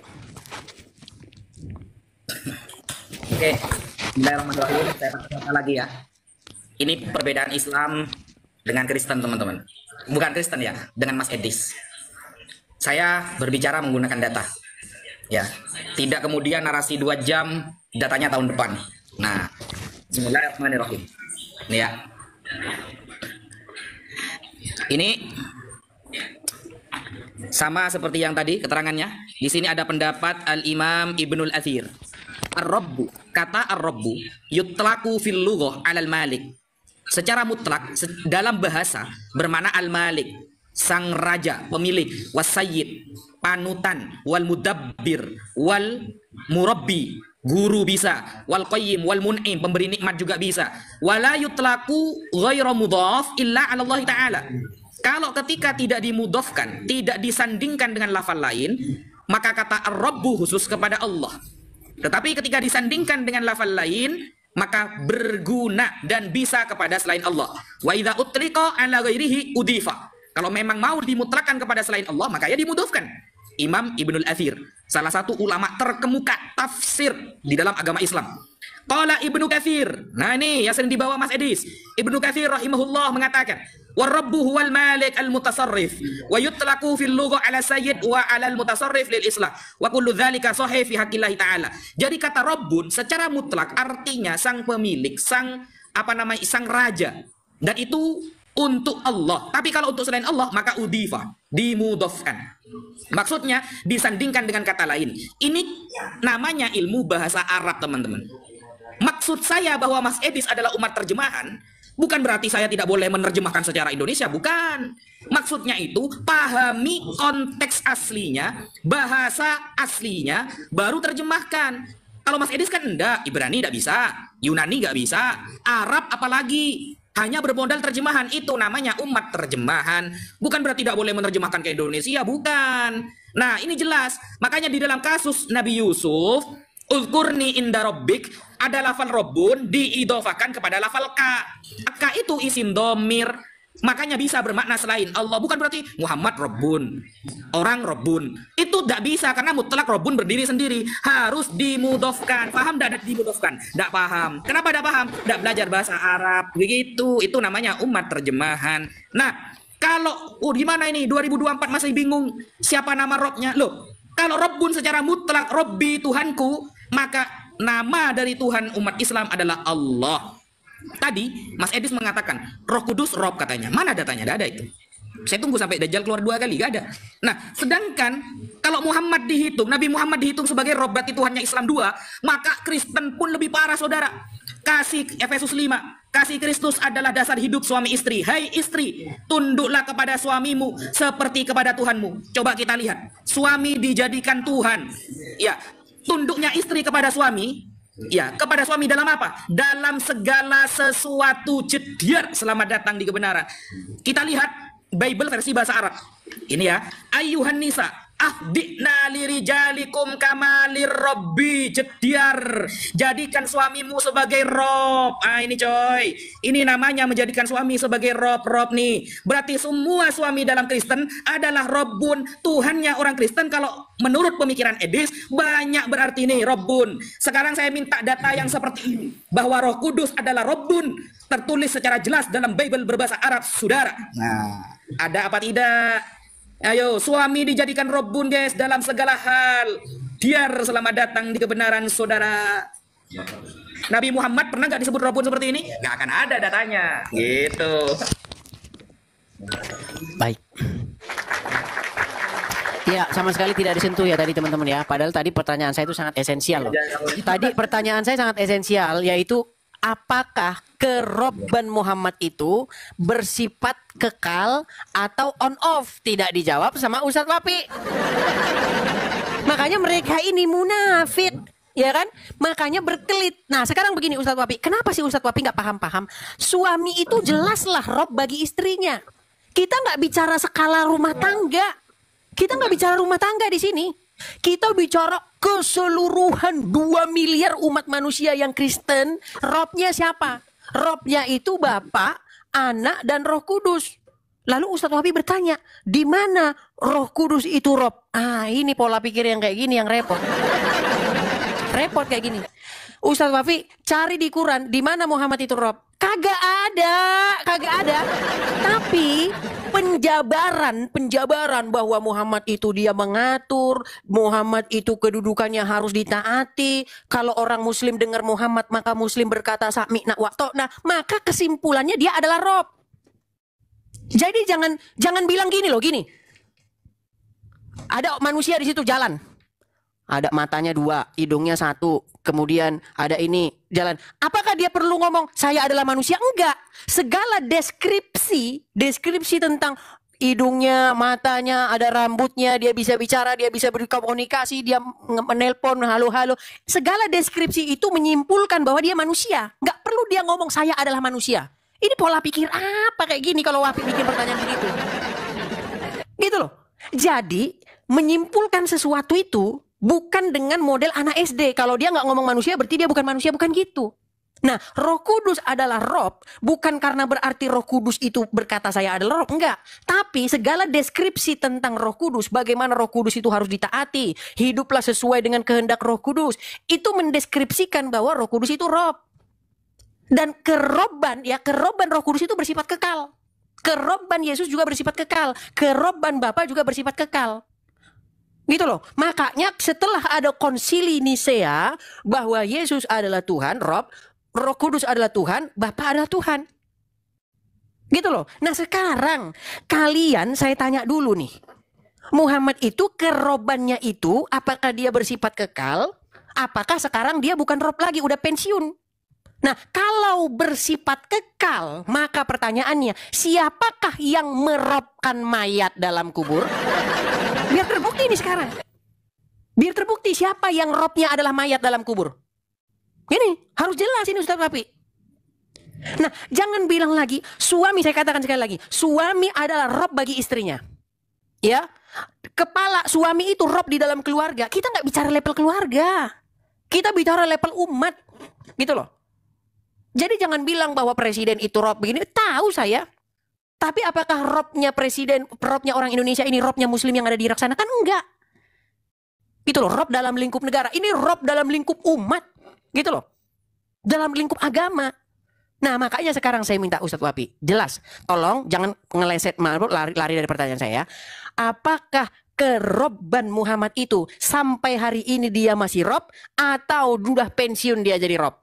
Oke, bismillahirrahmanirrahim. Saya kata lagi ya. Ini perbedaan Islam dengan Kristen teman-teman. Bukan Kristen ya, dengan Mas Edis. Saya berbicara menggunakan data. Ya, tidak kemudian narasi 2 jam, datanya tahun depan. Nah, bismillahirrahmanirrahim. Ini ya. Ini sama seperti yang tadi keterangannya. Di sini ada pendapat Al-Imam Ibnul Athir. Ar-Rabbu, kata Ar-Rabbu yutlaku fil lughah 'alal malik. Secara mutlak dalam bahasa bermakna al-malik, sang raja, pemilik, wasayyid, panutan, wal mudabbir, wal murabbi, guru bisa, wal qayyim, wal mun'im, pemberi nikmat juga bisa. Wala yutlaku ghairu mudhaf illa 'ala Allah taala. Kalau ketika tidak dimudhafkan, tidak disandingkan dengan lafal lain, maka kata ar-rabbu khusus kepada Allah. Tetapi ketika disandingkan dengan lafal lain, maka berguna dan bisa kepada selain Allah. Wa idza utliqa 'ala ghairihi udifa. Kalau memang mau dimutlakan kepada selain Allah, maka ya dimudhafkan. Imam Ibnul Athir, salah satu ulama terkemuka tafsir di dalam agama Islam. Qala Ibnu Katsir. Nah ini yang sering dibawa Mas Edis. Ibnu Katsir rahimahullah mengatakan, "War-rabbu huwal malik al-mutasarrif wa yutlaqu fil lughah 'ala sayyid wa 'ala al-mutasarrif lil islah wa kullu dzalika sahih fi haqqillah ta'ala." Jadi kata rabbun secara mutlak artinya sang pemilik, sang sang raja. Dan itu untuk Allah. Tapi kalau untuk selain Allah maka udifa, dimudhafkan. Maksudnya disandingkan dengan kata lain. Ini namanya ilmu bahasa Arab, teman-teman. Maksud saya bahwa Mas Edis adalah umat terjemahan, bukan berarti saya tidak boleh menerjemahkan secara Indonesia, bukan. Maksudnya itu, pahami konteks aslinya, bahasa aslinya, baru terjemahkan. Kalau Mas Edis kan enggak, Ibrani enggak bisa, Yunani enggak bisa, Arab apalagi. Hanya bermodal terjemahan, itu namanya umat terjemahan. Bukan berarti tidak boleh menerjemahkan ke Indonesia, bukan. Nah, ini jelas. Makanya di dalam kasus Nabi Yusuf, Uzkurni inda rabbik, ada lafal Rabbun diidofakan kepada lafal ka. Ka itu isim domir, makanya bisa bermakna selain Allah. Bukan berarti Muhammad Rabbun, orang Rabbun. Itu tidak bisa karena mutlak Rabbun berdiri sendiri. Harus dimudhafkan. Paham tidak dimudhafkan? Tidak paham. Kenapa tidak paham? Tidak belajar bahasa Arab. Begitu. Itu namanya umat terjemahan. Nah, kalau gimana ini 2024 masih bingung siapa nama Robnya? Loh, kalau Rabbun secara mutlak Robbi Tuhanku, maka nama dari Tuhan umat Islam adalah Allah. Tadi Mas Edis mengatakan Roh Kudus Rob katanya. Mana datanya? Tidak ada itu. Saya tunggu sampai Dajjal keluar 2 kali, gak ada. Nah, sedangkan kalau Muhammad dihitung, Nabi Muhammad dihitung sebagai Rob, berarti Tuhannya Islam 2, maka Kristen pun lebih parah, saudara. Kasih Efesus 5, kasih Kristus adalah dasar hidup suami istri. Hai istri, tunduklah kepada suamimu seperti kepada Tuhanmu. Coba kita lihat, suami dijadikan Tuhan. Ya, tunduknya istri kepada suami, ya, kepada suami dalam apa? Dalam segala sesuatu. Jediar, selamat datang di kebenaran. Kita lihat Bible versi bahasa Arab. Ini ya, Ayyuhan nisa ahdina lirijalikum kamalir robbi. Jediar, jadikan suamimu sebagai Rob. Ah, ini coy, ini namanya menjadikan suami sebagai Rob nih. Berarti semua suami dalam Kristen adalah Robbun, Tuhannya orang Kristen. Kalau menurut pemikiran Edis, banyak berarti nih Robbun. Sekarang saya minta data yang seperti ini, bahwa Roh Kudus adalah Robbun, tertulis secara jelas dalam Bible berbahasa Arab, saudara. Nah, ada apa tidak? Ayo, suami dijadikan Robbun, guys, dalam segala hal. Biar selamat datang di kebenaran, saudara. Nabi Muhammad pernah nggak disebut Robbun seperti ini? Nggak akan ada datanya. Gitu.
Baik. Ya, sama sekali tidak disentuh ya tadi teman-teman ya. Padahal tadi pertanyaan saya itu sangat esensial loh. Tadi pertanyaan saya sangat esensial, yaitu apakah kerobban Muhammad itu bersifat kekal atau on off? Tidak dijawab sama Ustadz Wapi. Makanya mereka ini munafik, ya kan? Makanya berkelit. Nah, sekarang begini Ustadz Wapi, kenapa sih Ustadz Wapi nggak paham-paham? Suami itu jelaslah rob bagi istrinya. Kita nggak bicara skala rumah tangga. Kita nggak bicara rumah tangga di sini. Kita bicara keseluruhan 2 miliar umat manusia yang Kristen. Robnya siapa? Robnya itu Bapa, Anak, dan Roh Kudus. Lalu Ustadz Wahabi bertanya, di mana Roh Kudus itu Rob? Ah, ini pola pikir yang kayak gini yang repot. Repot kayak gini. Ustadz Wahabi cari di Quran, di mana Muhammad itu Rob? Kagak ada. Tapi penjabaran bahwa Muhammad itu dia mengatur, Muhammad itu kedudukannya harus ditaati. Kalau orang Muslim dengar Muhammad, maka Muslim berkata sami'na wa ta'na, maka kesimpulannya dia adalah Rob. Jadi jangan bilang gini loh, gini. Ada manusia di situ jalan. Ada matanya 2, hidungnya 1, kemudian ada ini jalan. Apakah dia perlu ngomong saya adalah manusia? Enggak. Segala deskripsi tentang hidungnya, matanya, ada rambutnya, dia bisa bicara, dia bisa berkomunikasi, dia menelpon, halo-halo. Segala deskripsi itu menyimpulkan bahwa dia manusia. Enggak perlu dia ngomong saya adalah manusia. Ini pola pikir apa kayak gini kalau Wahbi bikin pertanyaan begitu? Gitu loh. Jadi menyimpulkan sesuatu itu bukan dengan model anak SD. Kalau dia nggak ngomong manusia, berarti dia bukan manusia, bukan gitu. Nah, Roh Kudus adalah Rob, bukan karena berarti Roh Kudus itu berkata saya adalah Rob, enggak. Tapi segala deskripsi tentang Roh Kudus, bagaimana Roh Kudus itu harus ditaati, hiduplah sesuai dengan kehendak Roh Kudus, itu mendeskripsikan bahwa Roh Kudus itu Rob. Dan keroban Roh Kudus itu bersifat kekal. Keroban Yesus juga bersifat kekal. Keroban Bapa juga bersifat kekal. Gitu loh. Makanya setelah ada konsili Nisea bahwa Yesus adalah Tuhan, Roh Kudus adalah Tuhan, Bapa adalah Tuhan. Gitu loh. Nah sekarang kalian saya tanya dulu nih. Muhammad itu kerobannya itu apakah dia bersifat kekal? Apakah sekarang dia bukan Rob lagi, udah pensiun? Nah, kalau bersifat kekal, maka pertanyaannya, siapakah yang merobkan mayat dalam kubur? Biar terbukti nih sekarang. Biar terbukti siapa yang robnya adalah mayat dalam kubur. Ini harus jelas ini Ustaz Papi. Nah, jangan bilang lagi, suami, saya katakan sekali lagi, suami adalah rob bagi istrinya. Ya, kepala suami itu rob di dalam keluarga. Kita nggak bicara level keluarga. Kita bicara level umat. Gitu loh. Jadi jangan bilang bahwa presiden itu rob begini. Tahu saya. Tapi apakah robnya presiden, robnya orang Indonesia ini robnya muslim yang ada di Irak sana? Kan enggak. Gitu loh, rob dalam lingkup negara. Ini rob dalam lingkup umat. Gitu loh. Dalam lingkup agama. Nah makanya sekarang saya minta Ustadz Wapi. Jelas. Tolong jangan ngeleset, lari dari pertanyaan saya. Apakah keroban Muhammad itu sampai hari ini dia masih rob atau sudah pensiun dia jadi rob?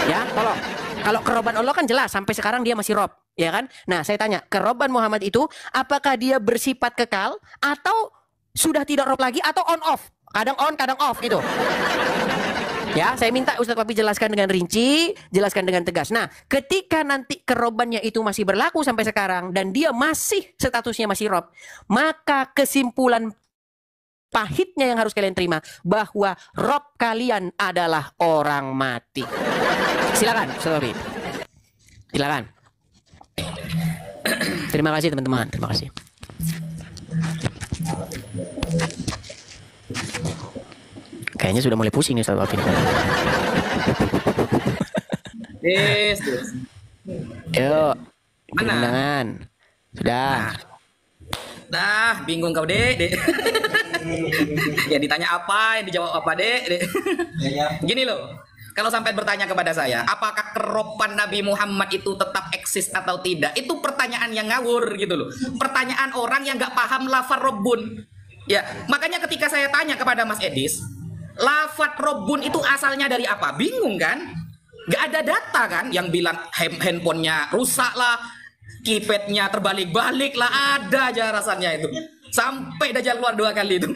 Ya, tolong. Kalau keroban Allah kan jelas sampai sekarang dia masih rob, ya kan? Nah, saya tanya, keroban Muhammad itu apakah dia bersifat kekal atau sudah tidak rob lagi atau on off? Kadang on, kadang off gitu. Ya, saya minta Ustadz Papi jelaskan dengan rinci, jelaskan dengan tegas. Nah, ketika nanti kerobannya itu masih berlaku sampai sekarang dan dia masih statusnya masih rob, maka kesimpulan pahitnya yang harus kalian terima bahwa rob kalian adalah orang mati. Silakan, Ustadz Papi. Silakan. Terima kasih teman-teman, terima kasih. Kayaknya sudah mulai pusing nih Ustadz Papi.
Yes.
Yuk,
Mana?
undangan. Sudah.
Dah, bingung kau, Dek. Ya ditanya apa, yang dijawab apa, Dek. Gini loh. Kalau sampai bertanya kepada saya, apakah keroban Nabi Muhammad itu tetap eksis atau tidak? Itu pertanyaan yang ngawur gitu loh. Pertanyaan orang yang nggak paham lafaz Robbun. Ya, makanya ketika saya tanya kepada Mas Edis, lafaz Robbun itu asalnya dari apa? Bingung kan? Nggak ada data kan yang bilang handphonenya rusak lah, keypadnya terbalik-balik lah, ada aja rasanya itu. Sampai Dajjal keluar 2 kali itu.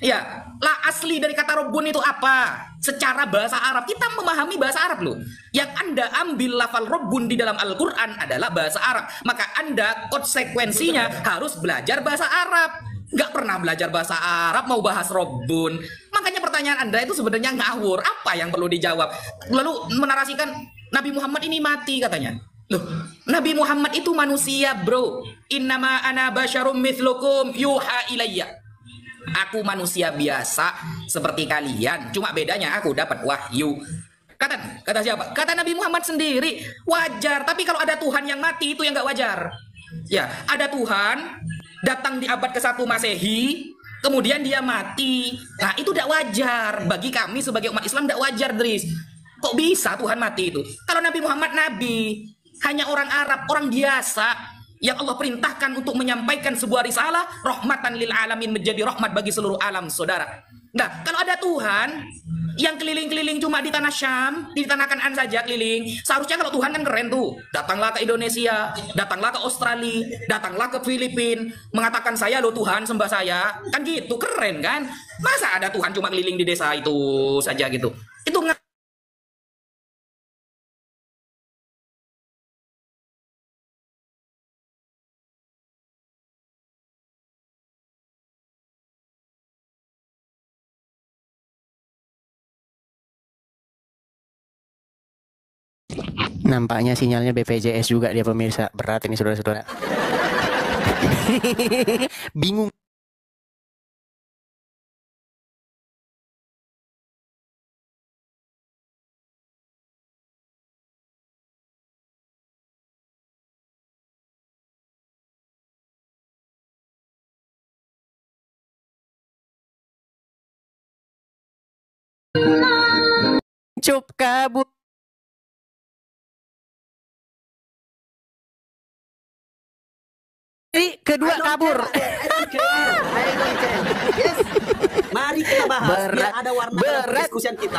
Ya, lah asli dari kata Robbun itu apa? Secara bahasa Arab, kita memahami bahasa Arab loh. Yang Anda ambil lafal Robbun di dalam Al-Quran adalah bahasa Arab. Maka Anda konsekuensinya harus belajar bahasa Arab. Nggak pernah belajar bahasa Arab, mau bahas Robbun. Makanya pertanyaan Anda itu sebenarnya ngawur. Apa yang perlu dijawab? Lalu menarasikan Nabi Muhammad ini mati katanya. Loh, Nabi Muhammad itu manusia, bro. Innama ana basyarum mithlukum yuha ilayya. Aku manusia biasa seperti kalian, cuma bedanya aku dapat wahyu. Kata siapa? Kata Nabi Muhammad sendiri. Wajar, tapi kalau ada Tuhan yang mati itu yang nggak wajar. Ya, ada Tuhan datang di abad ke-1 Masehi, kemudian dia mati. Nah, itu tidak wajar. Bagi kami sebagai umat Islam tidak wajar, Dris. Kok bisa Tuhan mati itu? Kalau Nabi Muhammad nabi, hanya orang Arab, orang biasa yang Allah perintahkan untuk menyampaikan sebuah risalah, rahmatan lil alamin, menjadi rahmat bagi seluruh alam, saudara. Nah, kalau ada Tuhan, yang keliling-keliling cuma di tanah Syam, di tanah Kanaan saja keliling. Seharusnya kalau Tuhan kan keren tuh, datanglah ke Indonesia, datanglah ke Australia, datanglah ke Filipina, mengatakan saya loh Tuhan, sembah saya, kan gitu, keren kan? Masa ada Tuhan cuma keliling di desa itu saja gitu? Itu
Nampaknya sinyalnya BPJS juga dia pemirsa. Berat ini saudara-saudara. Bingung. Cup kabut. Kedua kabur.
Yes. Mari kita bahas biar ada warna dalam perdiskusian kita.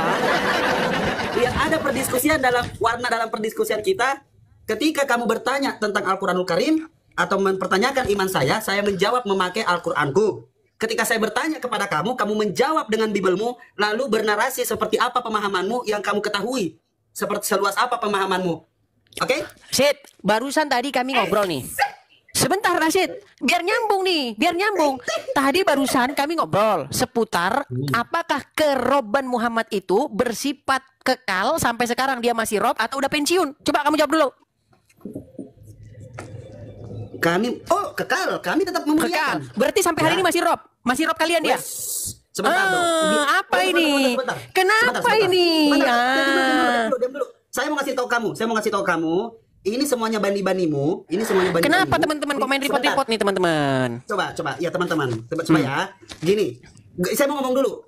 Biar ada perdiskusian dalam warna dalam perdiskusian kita. Ketika kamu bertanya tentang Al-Quranul Karim atau mempertanyakan iman saya menjawab memakai Al-Quranku. Ketika saya bertanya kepada kamu, kamu menjawab dengan Bibelmu, lalu bernarasi seperti apa pemahamanmu yang kamu ketahui. Seperti seluas apa pemahamanmu. Oke?
Sid, barusan tadi kami ngobrol nih. Sebentar Rashid, biar nyambung nih, biar nyambung. Tadi barusan kami ngobrol seputar apakah keroban Muhammad itu bersifat kekal sampai sekarang dia masih rob atau udah pensiun? Coba kamu jawab dulu.
Kekal, kami tetap memuliakan.
Kekal, berarti sampai hari ini masih rob kalian dia?
Sebentar, bro.
Apa ini? Kenapa ini?
Diam dulu. Saya mau ngasih tahu kamu. Ini semuanya bani-banimu.
Kenapa teman-teman komen report-report nih teman-teman?
Coba ya teman-teman. Coba ya. Gini, saya mau ngomong dulu.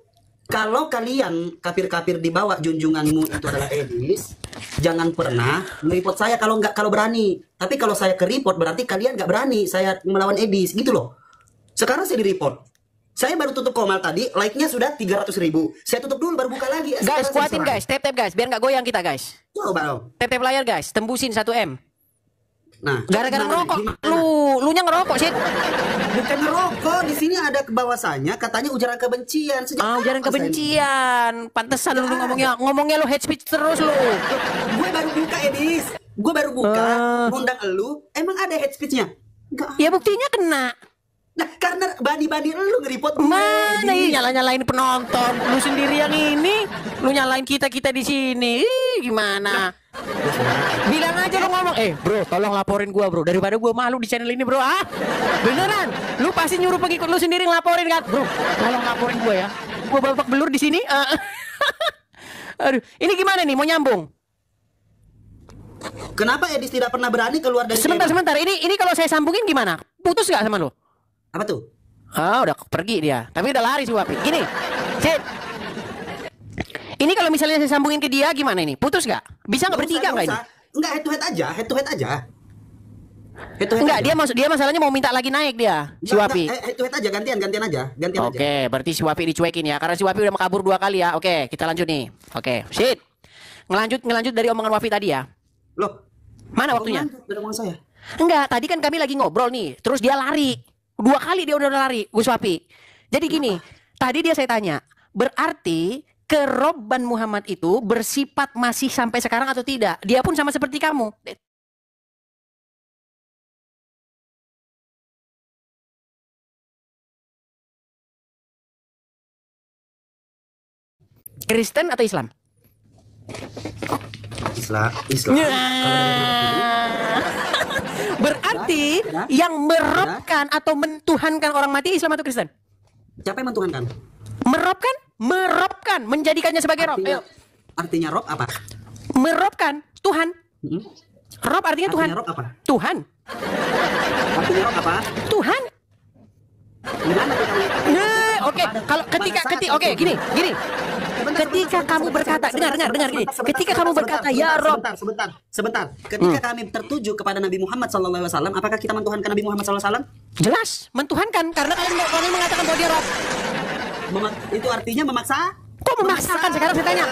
Kalau kalian kafir-kafir di bawah junjunganmu itu adalah Edis, jangan pernah nge-report saya kalau berani. Tapi kalau saya ke-report berarti kalian nggak berani saya melawan Edis gitu loh. Sekarang saya di-report. Saya baru tutup Komal tadi, like-nya sudah 300.000. Saya tutup dulu baru buka lagi.
Guys, kuatin guys, tap guys, biar nggak goyang kita guys.
Coba dong.
Tap layar guys, tembusin 1M.
Nah,
gara-gara ngerokok, lu nya ngerokok sih.
Bukan ngerokok, di sini ada bahwasanya katanya ujaran kebencian.
Ujaran kebencian. Pantesan lu ngomongnya lu hate speech terus lu.
Gue baru buka Edis. Gue baru buka, undang elu. Emang ada hate speech-nya?
Ya buktinya kena.
Nah, karena bani-bani lu nge-report
mana nyala-nyalain penonton, lu sendiri yang ini, lu nyalain kita di sini. Gimana? Bilang aja lu ngomong, bro, tolong laporin gua, bro, daripada gua malu di channel ini, bro. Beneran? Lu pasti nyuruh pengikut lu sendiri ngelaporin kan, bro? Tolong laporin gua ya. Gua babak belur di sini. Aduh, ini gimana nih? Mau nyambung?
Kenapa Edis tidak pernah berani keluar dari
Sebentar. Ini kalau saya sambungin gimana? Putus gak sama lu?
Apa tuh?
Udah pergi dia. Tapi udah lari si Wapi. Gini, Sid. Ini kalau misalnya saya sambungin ke dia gimana ini? Putus gak? Bisa gak bertiga gak ini?
Enggak, head to head aja.
Enggak, dia masalahnya mau minta lagi naik dia, si Wapi.
Head to head aja, gantian aja.
Oke, berarti si Wapi dicuekin ya. Karena si Wapi udah kabur 2 kali ya. Oke, kita lanjut nih. Oke, Sid. Ngelanjut dari omongan Wapi tadi ya.
Loh,
mana waktunya?
Dari omongan saya.
Enggak, tadi kan kami lagi ngobrol nih. Terus dia lari. 2 kali dia udah lari, Gus Wapi. Jadi gini, tadi saya tanya, berarti keroban Muhammad itu bersifat masih sampai sekarang atau tidak? Dia pun sama seperti kamu. Kristen atau Islam?
Islam.
Berarti yang merobkan atau mentuhankan orang mati Islam atau Kristen?
Siapa yang mentuhankan?
Merobkan, menjadikannya sebagai rob.
Artinya rob apa?
Merobkan, Tuhan. Rob artinya Tuhan.
Rob apa?
Tuhan.
Artinya rob apa?
Tuhan. Oke, kalau gini. Ketika kamu berkata, dengar gini. Ketika kamu berkata ya Rob.
Sebentar. Ketika kami tertuju kepada Nabi Muhammad SAW, apakah kita mentuhankan Nabi Muhammad SAW?
Jelas, mentuhankan karena kalian mengatakan bahwa dia Rob.
Itu artinya memaksa
Kok memaksakan? Sekarang saya tanya,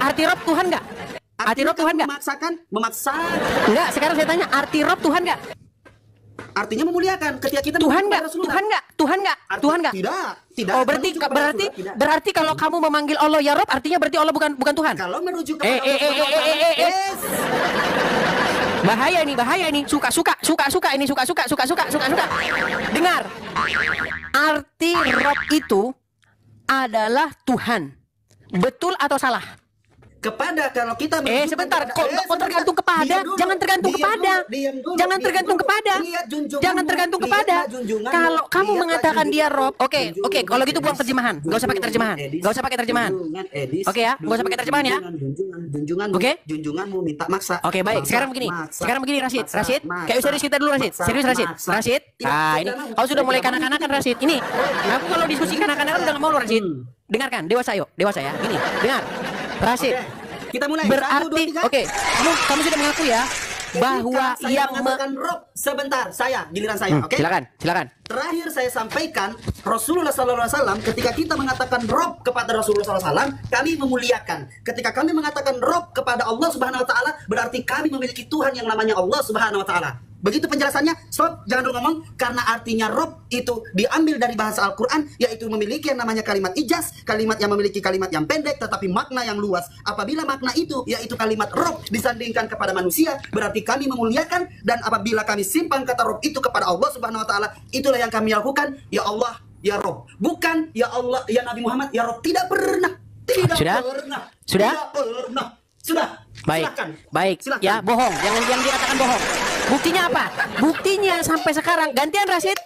arti Rob Tuhan nggak? Arti Rob Tuhan nggak?
Memaksakan.
Enggak, sekarang saya tanya, arti Rob Tuhan nggak?
Artinya memuliakan. Ketika kita
Tuhan nggak?
Rasulullah.
Tuhan nggak?
Tidak.
Oh, berarti kalau kamu memanggil Allah ya Rob, artinya berarti Allah bukan Tuhan.
Kalau merujuk kepada Allah. Yes.
Bahaya ini. Suka. Dengar. Arti Rob itu adalah Tuhan. Betul atau salah?
Kepada kalau kita
Sebentar, kok tergantung kepada? Jangan tergantung kepada. Jangan tergantung kepada. Jangan tergantung kepada. Kalau kamu mengatakan dia Rob, oke, kalau gitu buang terjemahan. Gak usah pakai terjemahan. Oke ya, gak usah pakai terjemahan ya. Oke?
Junjunganmu minta maksa.
Oke, baik. Sekarang begini Rashid. Kayak serius kita dulu Rashid. Serius Rashid. Nah, ini kau sudah mulai kanak-kanakan Rashid. Ini, aku kalau diskusi kanak-kanakan udah gak mau lo Rashid. Dengarkan, dewasa ya. Ini, dengar. Rashid,
kita mulai.
Berarti, oke, kamu sudah mengaku ya bahwa yang
Rob, sebentar, giliran saya, oke?
Silakan.
Terakhir saya sampaikan Rasulullah SAW ketika kita mengatakan Rob kepada Rasulullah SAW, kami memuliakan. Ketika kami mengatakan Rob kepada Allah Subhanahu Wa Taala, berarti kami memiliki Tuhan yang namanya Allah Subhanahu Wa Taala. Begitu penjelasannya. Stop, jangan dulu ngomong. Karena artinya Rob itu diambil dari bahasa Al-Quran, yaitu memiliki yang namanya kalimat ijaz, kalimat yang memiliki kalimat yang pendek tetapi makna yang luas. Apabila makna itu, yaitu kalimat Rob, disandingkan kepada manusia, berarti kami memuliakan. Dan apabila kami simpan kata Rob itu kepada Allah Subhanahu Wa Taala, itulah yang kami lakukan. Ya Allah, ya Rob. Bukan ya Allah, ya Nabi Muhammad, ya Rob. Tidak pernah. Sudah.
Baik.
Silakan.
Ya, bohong. Yang dikatakan bohong. Buktinya apa? Buktinya sampai sekarang. Gantian Rashid.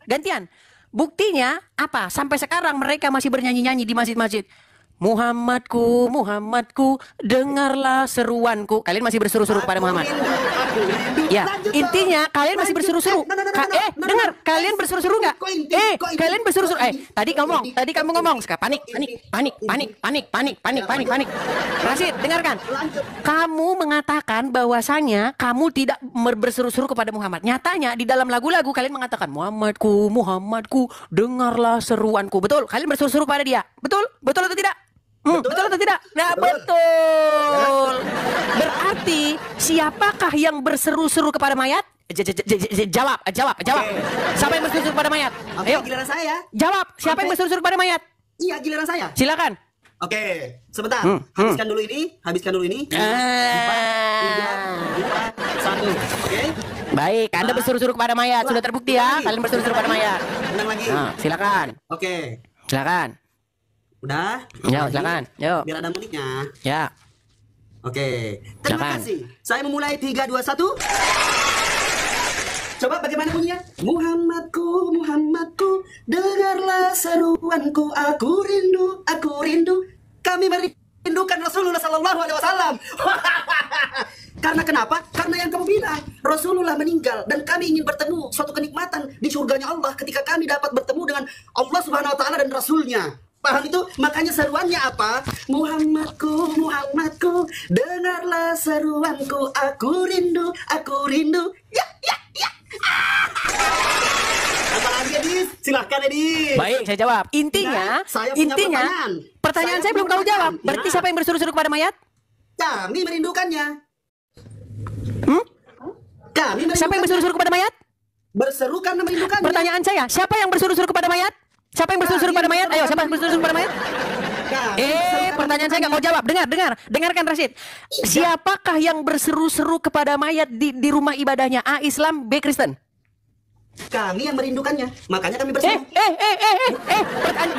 Gantian. Buktinya apa? Sampai sekarang mereka masih bernyanyi-nyanyi di masjid-masjid. Muhammadku, dengarlah seruanku. Kalian masih berseru-seru kepada Muhammad. Ya, intinya kalian masih berseru-seru. Dengar, kalian berseru-seru nggak? Kalian berseru-seru. Tadi kamu ngomong. Sekarang panik. Rashid, dengarkan. Kamu mengatakan bahwasanya kamu tidak berseru-seru kepada Muhammad. Nyatanya di dalam lagu-lagu kalian mengatakan Muhammadku, dengarlah seruanku. Betul? Kalian berseru-seru pada dia. Betul atau tidak? Betul atau tidak? Nah, betul. Berarti siapakah yang berseru-seru kepada mayat? Jawab. Siapa yang berseru-seru kepada mayat? Ayo,
giliran saya.
Jawab. Siapa yang berseru-seru kepada mayat?
Iya, giliran saya.
Silakan.
Oke, sebentar. Habiskan dulu ini. 4, 3, 2, 1. Oke.
Baik, Anda berseru-seru kepada mayat. Sudah terbukti ya, kalian berseru-seru kepada mayat.
Ulang lagi.
Nah, silakan.
Oke.
Silakan.
Udah?
Ya, silakan. Yuk.
Biar ada muniknya.
Ya.
Oke. Terima kasih. Saya memulai 3, 2, 1. Coba bagaimana bunyinya? Muhammadku, dengarlah seruanku, aku rindu. Kami merindukan Rasulullah Sallallahu Alaihi Wasallam. Karena kenapa? Karena yang kamu bilang, Rasulullah meninggal dan kami ingin bertemu suatu kenikmatan di surganya Allah ketika kami dapat bertemu dengan Allah Subhanahu Wa Taala dan Rasulnya. Paham itu? Makanya seruannya apa? Muhammadku, dengarlah seruanku, aku rindu. Ya. Apalagi Edis? Silahkan Edis.
Baik, saya jawab. Intinya, pertanyaan saya belum kamu jawab. Berarti siapa yang berseru-seru kepada mayat?
Kami merindukannya.
Siapa yang berseru-seru kepada mayat?
Berseru karena merindukannya.
Pertanyaan saya, siapa yang berseru-seru kepada mayat? Siapa yang berseru-seru kepada mayat? Ayo, siapa yang berseru-seru kepada mayat? Pertanyaan saya nggak mau jawab. Dengarkan Rashid. Siapakah yang berseru-seru kepada mayat di rumah ibadahnya? A. Islam, B. Kristen.
Kami yang merindukannya. Makanya kami berseru.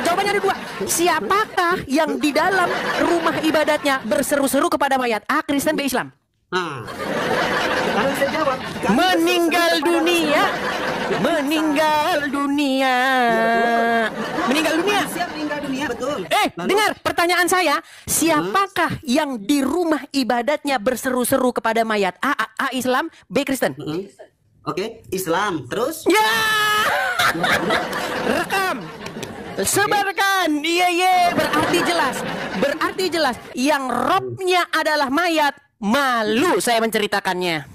Jawabannya ada 2. Siapakah yang di dalam rumah ibadatnya berseru-seru kepada mayat? A. Kristen, B. Islam.
Sekarang saya jawab.
Meninggal dunia.
Betul.
Dengar pertanyaan saya. Siapakah yang di rumah ibadatnya berseru-seru kepada mayat? A. Islam, B. Kristen.
Oke, Islam. Terus?
Ya. Rekam. Sebarkan. Iya. Berarti jelas. Yang robnya adalah mayat. Malu saya menceritakannya.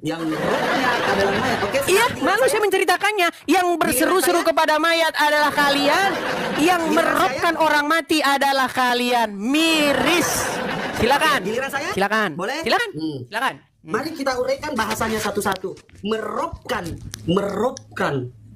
Yang rohnya adalah mayat. Oke,
Iya,
sekarang
malu saya menceritakannya. Yang berseru-seru
saya-
kepada mayat adalah kalian. Yang
Giliran
meropkan orang mati adalah kalian. Miris. Silakan.
Giliran saya?
Silakan.
Boleh?
Silakan.
Hmm.
Silakan.
Mari kita uraikan bahasanya satu-satu. Meropkan.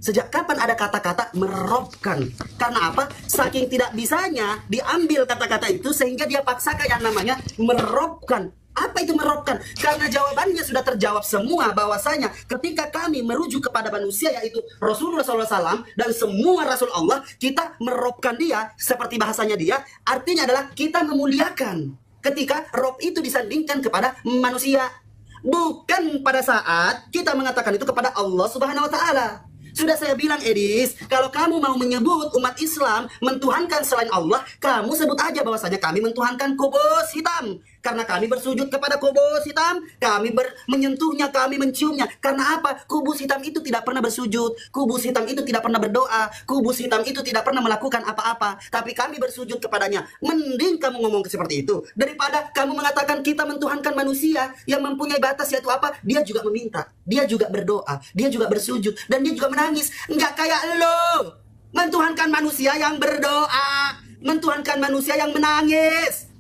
Sejak kapan ada kata-kata meropkan? Karena apa? Saking tidak bisanya diambil kata-kata itu sehingga dia paksakan yang namanya meropkan. Apa itu meropkan? Karena jawabannya sudah terjawab semua bahwasanya ketika kami merujuk kepada manusia yaitu Rasulullah SAW dan semua Rasul Allah, kita meropkan dia seperti bahasanya dia, artinya adalah kita memuliakan. Ketika rob itu disandingkan kepada manusia, bukan pada saat kita mengatakan itu kepada Allah Subhanahu wa Ta'ala. Sudah saya bilang, Edis, kalau kamu mau menyebut umat Islam mentuhankan selain Allah, kamu sebut aja bahwasanya kami mentuhankan kubus hitam. Karena kami bersujud kepada kubus hitam, kami menyentuhnya, kami menciumnya. Karena apa? Kubus hitam itu tidak pernah bersujud, kubus hitam itu tidak pernah berdoa, kubus hitam itu tidak pernah melakukan apa-apa. Tapi kami bersujud kepadanya. Mending kamu ngomong seperti itu daripada kamu mengatakan kita mentuhankan manusia yang mempunyai batas, yaitu apa? Dia juga meminta, dia juga berdoa, dia juga bersujud, dan dia juga menangis. Nggak kayak lo mentuhankan manusia yang berdoa, mentuhankan manusia yang menangis.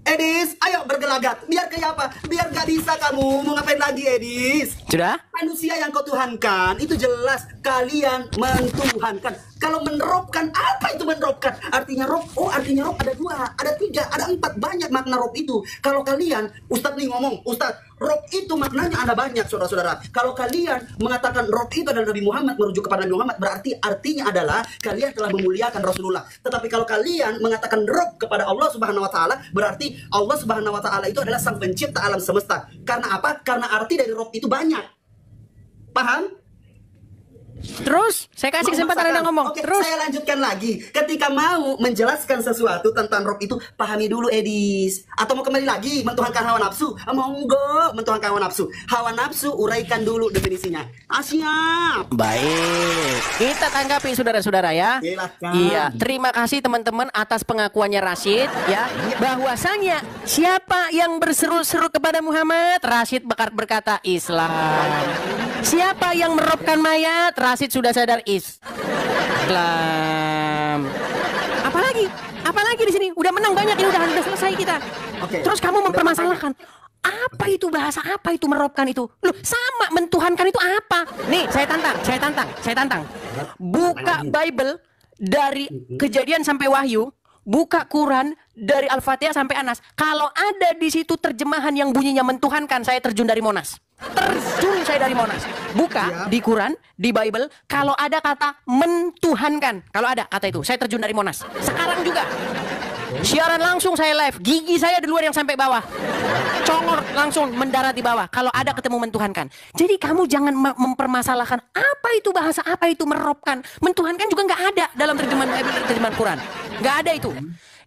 Edis, ayo bergelagat. Biar kayak apa? Biar gak bisa kamu. Mau ngapain lagi, Edis?
Sudah?
Manusia yang kau tuhankan, itu jelas kalian mentuhankan. Kalau meneropkan, apa itu meneropkan? Artinya rob, artinya rob ada 2, ada 3, ada 4. Banyak makna rob itu. Kalau kalian, Ustadz nih ngomong, Ustadz, rob itu maknanya ada banyak, saudara-saudara. Kalau kalian mengatakan rob itu adalah Nabi Muhammad, merujuk kepada Nabi Muhammad, berarti artinya adalah kalian telah memuliakan Rasulullah. Tetapi kalau kalian mengatakan rob kepada Allah Subhanahu wa Ta'ala, berarti Allah Subhanahu wa Ta'ala itu adalah sang pencipta alam semesta. Karena apa? Karena arti dari rob itu banyak. Paham?
Terus, saya kasih kesempatan Anda ngomong.
Oke,
Terus.
saya lanjutkan lagi. Ketika mau menjelaskan sesuatu tentang rob itu, pahami dulu, Edis. Atau mau kembali lagi mentuhankan hawa nafsu? Monggo, mentuhankan hawa nafsu. Hawa nafsu, uraikan dulu definisinya. Siap.
Baik, kita tanggapi saudara-saudara ya.
Silakan.
Iya, terima kasih teman-teman atas pengakuannya Rashid ya. Bahwasanya siapa yang berseru-seru kepada Muhammad, Rashid berkata Islam. Siapa yang meropkan mayat, Rashid sudah sadar Islam. Apalagi di sini udah menang banyak ini, udah selesai kita.
Oke.
Terus kamu mempermasalahkan apa itu bahasa, apa itu meropkan itu? Loh, sama mentuhankan itu apa? Nih, saya tantang. Buka Bible dari Kejadian sampai Wahyu, buka Quran dari Al-Fatihah sampai Anas. Kalau ada di situ terjemahan yang bunyinya mentuhankan, saya terjun dari Monas. Buka di Quran, di Bible, kalau ada kata mentuhankan, kalau ada kata itu, saya terjun dari Monas. Sekarang juga. Siaran langsung saya live, gigi saya di luar yang sampai bawah, congor langsung mendarat di bawah kalau ada ketemu mentuhankan. Jadi kamu jangan mempermasalahkan apa itu bahasa, apa itu meropkan. Mentuhankan juga nggak ada dalam terjemahan Quran, nggak ada itu.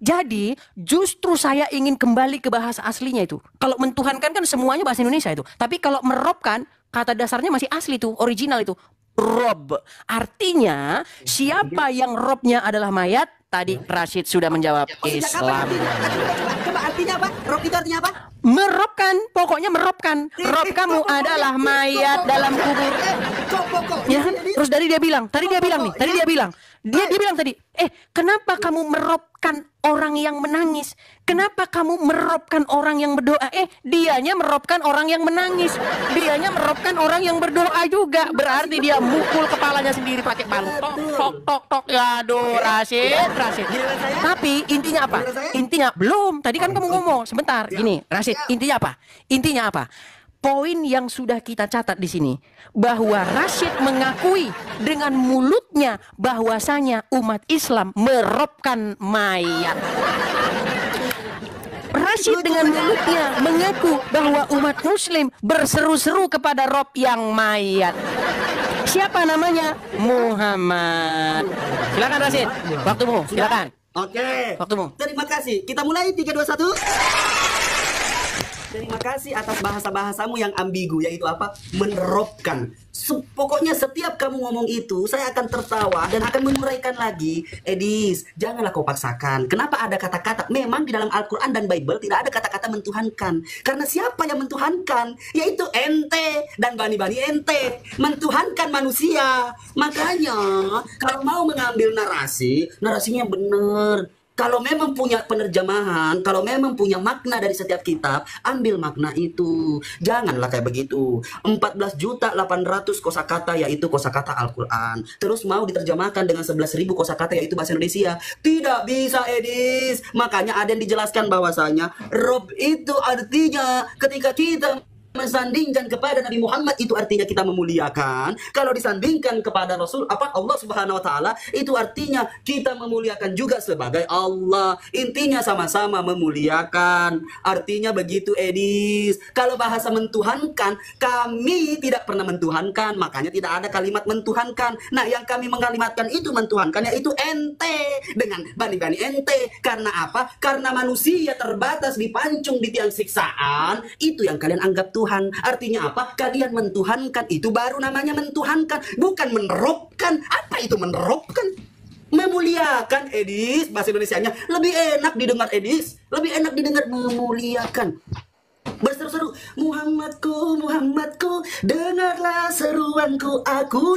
Jadi justru saya ingin kembali ke bahasa aslinya itu. Kalau mentuhankan kan semuanya bahasa Indonesia itu, tapi kalau meropkan kata dasarnya masih asli tuh, original itu. Rob, artinya siapa yang robnya adalah mayat. Tadi Rashid sudah menjawab Islam.
Coba artinya apa? Rob itu artinya apa?
Meropkan, pokoknya meropkan. Rob kamu adalah mayat dalam kubur. Ya, terus tadi dia bilang, dia bilang tadi, kenapa kamu meropkan orang yang menangis? Kenapa kamu meropkan orang yang berdoa? Dianya meropkan orang yang menangis. Dianya meropkan orang yang berdoa juga. Berarti dia mukul kepalanya sendiri pakai palu. Tok. Ya aduh, Rashid. Tapi intinya apa? Intinya belum. Tadi kan kamu ngomong sebentar. Gini, Rashid, intinya apa? Poin yang sudah kita catat di sini, bahwa Rashid mengakui dengan mulutnya bahwasanya umat Islam meropkan mayat. Rashid dengan mulutnya mengaku bahwa umat Muslim berseru-seru kepada Rob yang mayat. Siapa namanya? Muhammad. Silakan Rashid, waktumu. Silakan.
Oke.
Waktumu.
Terima kasih. Kita mulai 3, 2, 1. Terima kasih atas bahasa-bahasamu yang ambigu, yaitu apa? Menerobkan. Pokoknya setiap kamu ngomong itu, saya akan tertawa dan akan menguraikan lagi. Edis, janganlah kau paksakan. Kenapa ada kata-kata? Memang di dalam Al-Quran dan Bible tidak ada kata-kata mentuhankan. Karena siapa yang mentuhankan? Yaitu ente dan bani-bani ente. Mentuhankan manusia. Makanya, kalau mau mengambil narasi, narasinya benar. Kalau memang punya penerjemahan, kalau memang punya makna dari setiap kitab, ambil makna itu. Janganlah kayak begitu. 14.800.000 kosakata yaitu kosakata Al-Quran. Terus mau diterjemahkan dengan 11.000 kosakata yaitu bahasa Indonesia. Tidak bisa, Edis. Makanya ada yang dijelaskan bahwasanya Rob itu artinya ketika kita mensandingkan kepada Nabi Muhammad itu artinya kita memuliakan. Kalau disandingkan kepada Rasul Allah Subhanahu wa taala itu artinya kita memuliakan juga sebagai Allah. Intinya sama-sama memuliakan. Artinya begitu, Edis. Kalau bahasa mentuhankan, kami tidak pernah mentuhankan, makanya tidak ada kalimat mentuhankan. Nah, yang kami mengkalimatkan itu mentuhankan yaitu ente dengan bani-bani ente. Karena apa? Karena manusia terbatas dipancung di tiang siksaan. Itu yang kalian anggap Tuhan. Artinya apa? Kalian mentuhankan. Itu baru namanya mentuhankan, bukan menerobkan. Apa itu menerobkan? Memuliakan, Edis. Bahasa Indonesianya lebih enak didengar, Edis. Lebih enak didengar memuliakan. Berseru-seru, Muhammadku, Muhammadku, dengarlah seruanku, aku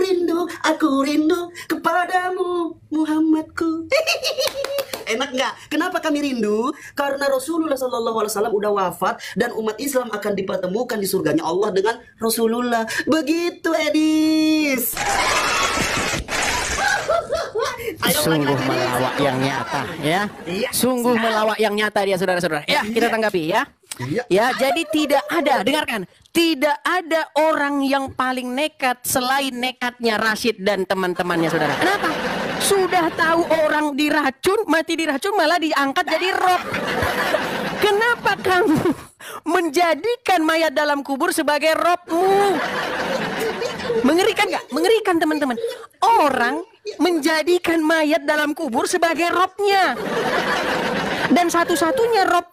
rindu kepadamu, Muhammadku. Enak nggak? Kenapa kami rindu? Karena Rasulullah SAW udah wafat dan umat Islam akan dipertemukan di surganya Allah dengan Rasulullah. Begitu, Edis.
Sungguh melawak yang nyata, ya. Sungguh melawak yang nyata dia, saudara-saudara. Ya, kita tanggapi ya. Ya, jadi tidak ada, dengarkan, tidak ada orang yang paling nekat selain nekatnya Rashid dan teman-temannya, saudara. Kenapa? Sudah tahu orang diracun, mati diracun, malah diangkat jadi roh. Kenapa kamu menjadikan mayat dalam kubur sebagai robmu? Mengerikan nggak? Mengerikan, teman-teman. Orang menjadikan mayat dalam kubur sebagai robnya. Dan satu-satunya rob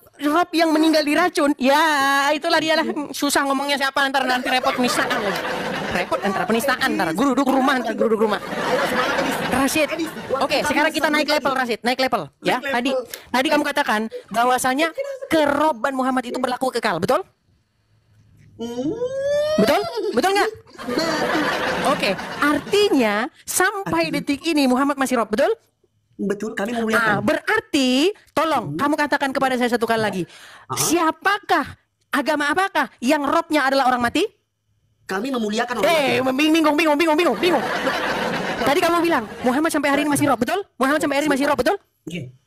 yang meninggal diracun, ya itulah dialah. Susah ngomongnya siapa, nanti repot penistaan lagi. Repot antara penistaan, antara geruduk rumah, Rashid. Oke, sekarang kita naik level, Rashid. Naik level. Ya, tadi kamu katakan bahwasanya keroban Muhammad itu berlaku kekal, betul? Betul? Betul nggak? Oke, artinya sampai detik ini Muhammad masih rob, betul?
Betul, kami memuliakan.
Berarti, tolong kamu katakan kepada saya satu kali lagi. Siapakah, agama apakah yang robnya adalah orang mati?
Kami memuliakan orang mati.
Bingung. Tadi kamu bilang Muhammad sampai hari ini masih rob, betul? Muhammad sampai hari ini masih rob, betul?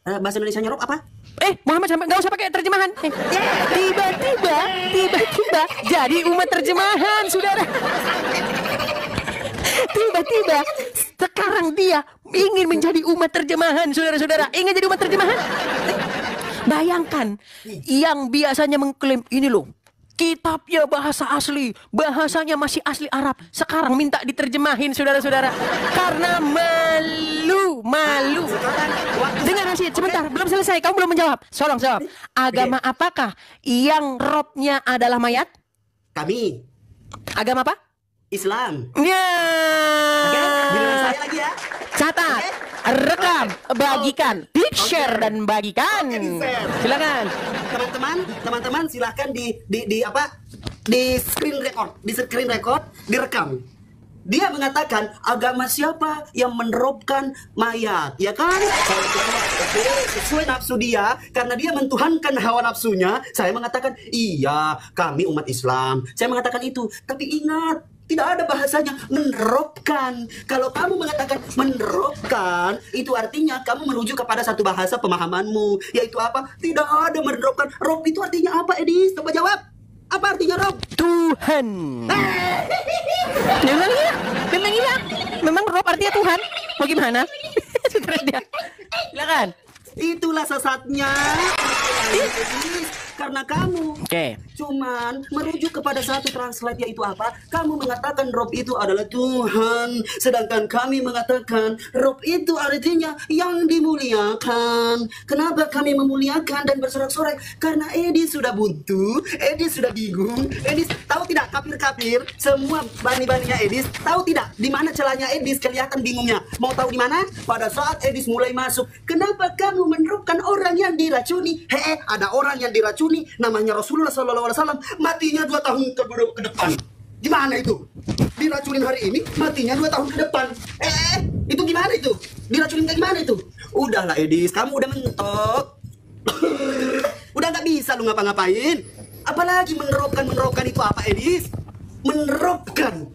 Bahasa Indonesianya rob apa?
Muhammad sampai nggak usah pakai terjemahan. Tiba-tiba jadi umat terjemahan, saudara. Tiba-tiba sekarang dia ingin menjadi umat terjemahan, saudara-saudara. Ingin jadi umat terjemahan. Bayangkan, yang biasanya mengklaim ini loh, kitabnya bahasa asli, bahasanya masih asli Arab, sekarang minta diterjemahin, saudara-saudara. Karena malu. Dengar, Rashid, sebentar, belum selesai, kamu belum menjawab. Tolong jawab. Agama apakah yang robnya adalah mayat?
Kami.
Agama apa?
Islam.
Ya.
Bilang saya lagi ya.
Catat, rekam, bagikan, share dan bagikan. Silakan.
Teman-teman silakan di screen record, direkam. Dia mengatakan agama siapa yang menerobkan mayat, ya kan? Sesuai nafsu dia, karena dia mentuhankan hawa nafsunya. Saya mengatakan iya, kami umat Islam. Saya mengatakan itu, tapi ingat, tidak ada bahasanya menerobkan. Kalau kamu mengatakan menerobkan, itu artinya kamu merujuk kepada satu bahasa pemahamanmu, yaitu apa? Tidak ada menerobkan. Rob itu artinya apa, Edis? Coba jawab. Apa artinya rob?
Tuhan. Memang iya. Memang rob artinya Tuhan. Mau gimana? Silakan.
Itulah sesatnya. Karena kamu.
Oke.
cuman merujuk kepada satu translate, yaitu apa? Kamu mengatakan Rob itu adalah Tuhan, sedangkan kami mengatakan Rob itu artinya yang dimuliakan. Kenapa kami memuliakan dan bersorak-sorai? Karena Edis sudah buntu, Edis sudah bingung. Edis tahu tidak, kapir-kapir semua bani-baninya Edis tahu tidak di mana celahnya Edis, kelihatan bingungnya. Mau tahu di mana? Pada saat Edis mulai masuk. Kenapa kamu menerupkan orang yang diracuni? Ada orang yang diracuni namanya Rasulullah SAW, matinya 2 tahun ke depan. Gimana itu? Diracunin hari ini, matinya 2 tahun ke depan. Itu gimana itu? Diracunin kayak gimana itu? Udahlah Edis, kamu udah mentok. Udah nggak bisa lu ngapa-ngapain. Apalagi menerobkan itu apa Edis? Menerobkan.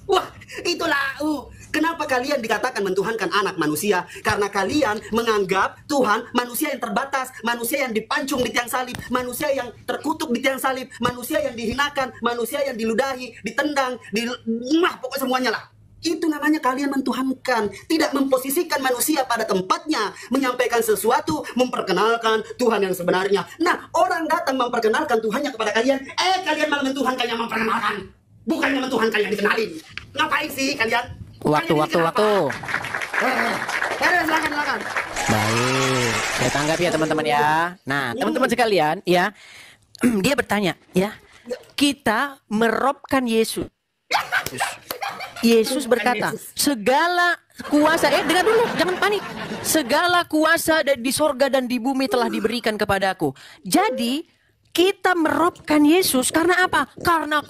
Wah, itulah. Kenapa kalian dikatakan mentuhankan anak manusia? Karena kalian menganggap Tuhan manusia yang terbatas, manusia yang dipancung di tiang salib, manusia yang terkutuk di tiang salib, manusia yang dihinakan, manusia yang diludahi, ditendang, pokoknya semuanya lah. Itu namanya kalian mentuhankan, tidak memposisikan manusia pada tempatnya, menyampaikan sesuatu, memperkenalkan Tuhan yang sebenarnya. Nah, orang datang memperkenalkan Tuhannya kepada kalian, kalian malah mentuhankan yang memperkenalkan, bukannya mentuhankan yang dikenalin. Ngapain sih kalian?
Waktu.
Silakan.
Baik, saya tanggapi ya teman-teman ya. Nah, teman-teman sekalian ya, dia bertanya ya, kita merobkan Yesus. Yesus berkata, segala kuasa, dengar dulu, jangan panik. Segala kuasa di sorga dan di bumi telah diberikan kepadaku. Jadi kita merobkan Yesus karena apa? Karena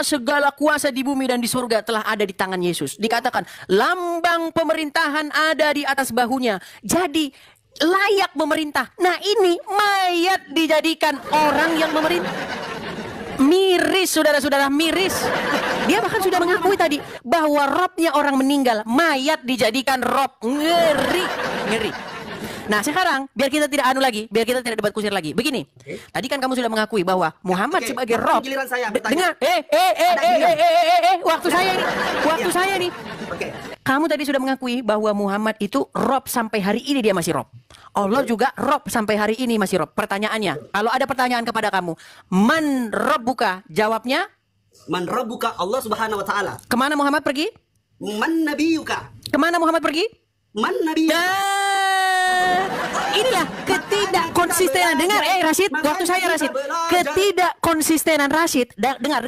segala kuasa di bumi dan di surga telah ada di tangan Yesus. Dikatakan lambang pemerintahan ada di atas bahunya. Jadi layak memerintah. Nah, ini mayat dijadikan orang yang memerintah. Miris, saudara-saudara, miris. Dia bahkan sudah mengakui tadi bahwa robnya orang meninggal, mayat dijadikan rob. Ngeri. Nah, sekarang biar kita tidak biar kita tidak debat kusir lagi. Begini, tadi kan kamu sudah mengakui bahwa Muhammad sebagai rob.
Giliran saya bertanya.
Dengar, waktu saya nih. Kamu tadi sudah mengakui bahwa Muhammad itu rob sampai hari ini dia masih rob. Allah juga rob sampai hari ini masih rob. Pertanyaannya, kalau ada pertanyaan kepada kamu, man rabbuka? Jawabnya,
man rabbuka Allah Subhanahu wa taala.
Kemana Muhammad pergi?
Man nabiyuka.
Kemana Muhammad pergi?
Man nabiyuka.
Inilah ketidakkonsistenan. Dengar, Rashid, waktu saya Rashid. Ketidakkonsistenan Rashid. Dengar.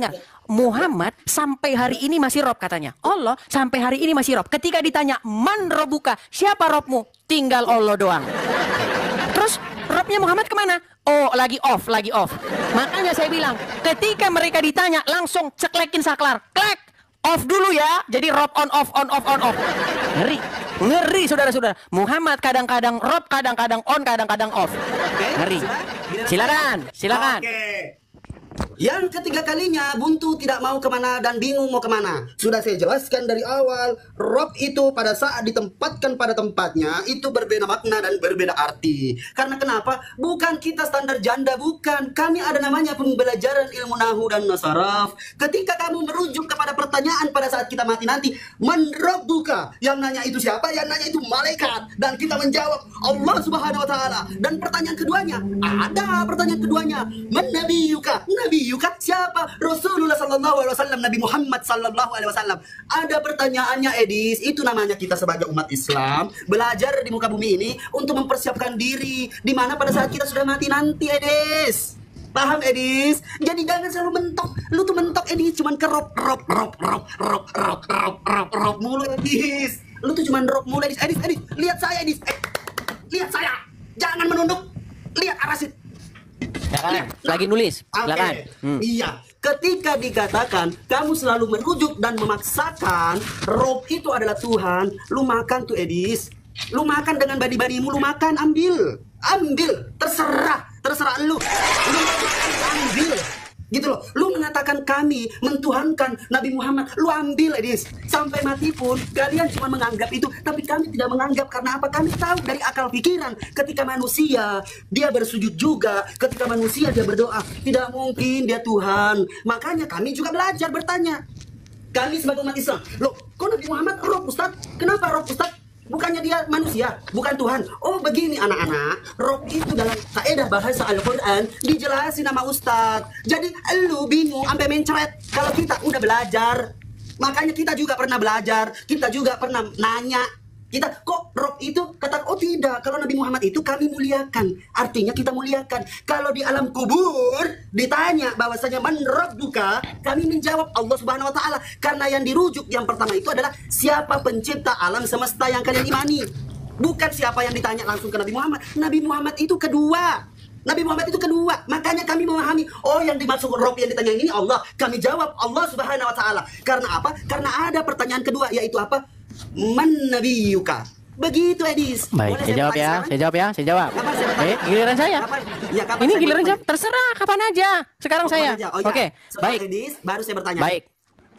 Muhammad sampai hari ini masih rob katanya. Allah sampai hari ini masih rob. Ketika ditanya, man robuka? Siapa robmu? Tinggal Allah doang. Terus robnya Muhammad kemana? Oh, lagi off. Makanya saya bilang, ketika mereka ditanya, langsung ceklekin saklar. Klek! Off dulu ya. Jadi rob on off. Ngeri saudara-saudara. Muhammad kadang-kadang rob, kadang-kadang on, kadang-kadang off. Ngeri. Silakan.
Yang ketiga kalinya buntu tidak mau kemana dan bingung mau kemana. Sudah saya jelaskan dari awal, rob itu pada saat ditempatkan pada tempatnya itu berbeda makna dan berbeda arti. Karena kenapa? Bukan kita standar janda, bukan. Kami ada namanya pembelajaran ilmu nahu dan nasaraf. Ketika kamu merujuk kepada pertanyaan pada saat kita mati nanti, man rabbuka? Yang nanya itu siapa? Yang nanya itu malaikat. Dan kita menjawab Allah Subhanahu wa taala. Dan pertanyaan keduanya, man nabiyuka? Nabiyuka siapa? Rasulullah sallallahu alaihi wasallam, Nabi Muhammad sallallahu alaihi wasallam. Ada pertanyaannya Edis, itu namanya kita sebagai umat Islam belajar di muka bumi ini untuk mempersiapkan diri di mana pada saat kita sudah mati nanti, Edis. Paham Edis? Jadi jangan selalu mentok. Lu tuh mentok Edis, cuman ke rob mulu Edis. Lu tuh cuman rob mulu Edis. Lihat saya Edis. Lihat saya. Jangan menunduk. Lihat Arasid.
Lagi nulis. Silakan.
Iya, ketika dikatakan kamu selalu merujuk dan memaksakan rob itu adalah Tuhan, lu makan tuh Edis. Lu makan dengan badi-badimu, lu makan, ambil, terserah lu ambil. Gitu loh, lu mengatakan kami mentuhankan Nabi Muhammad, lu ambil Edis. Sampai mati pun kalian cuma menganggap itu, tapi kami tidak menganggap. Karena apa? Kami tahu dari akal pikiran, ketika manusia dia bersujud juga, ketika manusia dia berdoa, tidak mungkin dia Tuhan. Makanya kami juga belajar bertanya. Kami sebagai umat Islam, loh kok Nabi Muhammad rob Ustaz? Kenapa rob Ustaz? Bukannya dia manusia, bukan Tuhan. Oh begini anak-anak, roh itu dalam kaidah bahasa Al-Quran dijelasin sama Ustadz. Jadi lu bingung sampai mencret. Kalau kita udah belajar, makanya kita juga pernah belajar, kita juga pernah nanya. Kita kok roh itu kata, oh tidak, kalau Nabi Muhammad itu kami muliakan, artinya kita muliakan. Kalau di alam kubur ditanya bahwasanya man rabbuka, kami menjawab Allah Subhanahu wa taala, karena yang dirujuk yang pertama itu adalah siapa pencipta alam semesta yang kalian imani. Bukan siapa yang ditanya langsung ke Nabi Muhammad. Nabi Muhammad itu kedua. Nabi Muhammad itu kedua. Makanya kami memahami, oh yang dimaksud roh yang ditanya ini Allah. Kami jawab Allah Subhanahu wa taala. Karena apa? Karena ada pertanyaan kedua, yaitu apa? Man nabiyuka. Begitu Edis.
Baik,
Boleh
saya jawab ya.
sekarang?
Saya jawab ya. Saya jawab.
Kapan saya bertanya?
Giliran saya.
Kapan? Ya, kapan
Ini
saya
giliran
bertanya?
jawab. Terserah kapan aja. Sekarang
Kapan
saya.
aja? Oh, ya.
Oke.
Setelah
Baik.
Edis, baru saya bertanya.
Baik.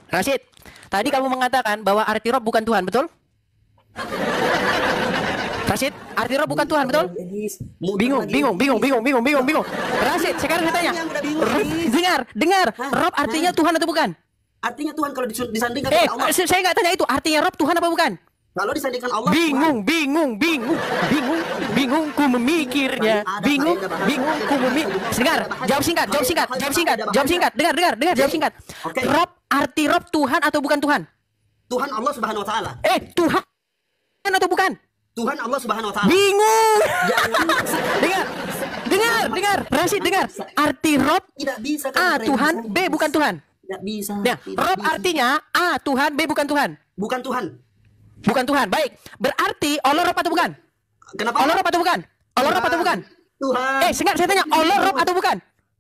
Rashid, tadi kamu mengatakan bahwa arti roh bukan Tuhan, betul? Rashid, arti roh bukan Tuhan, betul?
Edis,
Bingung. Rashid, sekarang saya tanya.
Yang udah bingung,
Roh-
Edis.
dengar. Rob artinya Tuhan atau bukan?
Artinya Tuhan kalau disandingkan dengan Allah.
Saya nggak tanya itu. Artinya Rob Tuhan apa bukan?
Kalau disandingkan Allah,
Bingung ku memikirnya. Bingung ku memikir. Dengar, jawab singkat. Dengar, jawab singkat.
Oke.
Rob, arti Rob Tuhan atau bukan Tuhan?
Tuhan Allah Subhanahu wa taala.
Tuhan atau bukan?
Tuhan Allah Subhanahu wa taala.
Bingung.
Jangan
Dengar. Rashid, dengar. Arti Rob
tidak bisa
A
kan
Tuhan, B
premisa.
bukan Tuhan.
Tidak bisa.
Nah,
tidak
Rob
bisa.
artinya A Tuhan, B bukan Tuhan.
Bukan Tuhan.
Bukan Tuhan. Baik. Berarti Allah Rob atau bukan?
Kenapa?
Allah Rob atau bukan? Allah Rob atau bukan?
Tuhan.
Sebentar, saya tanya, Allah Rob atau bukan?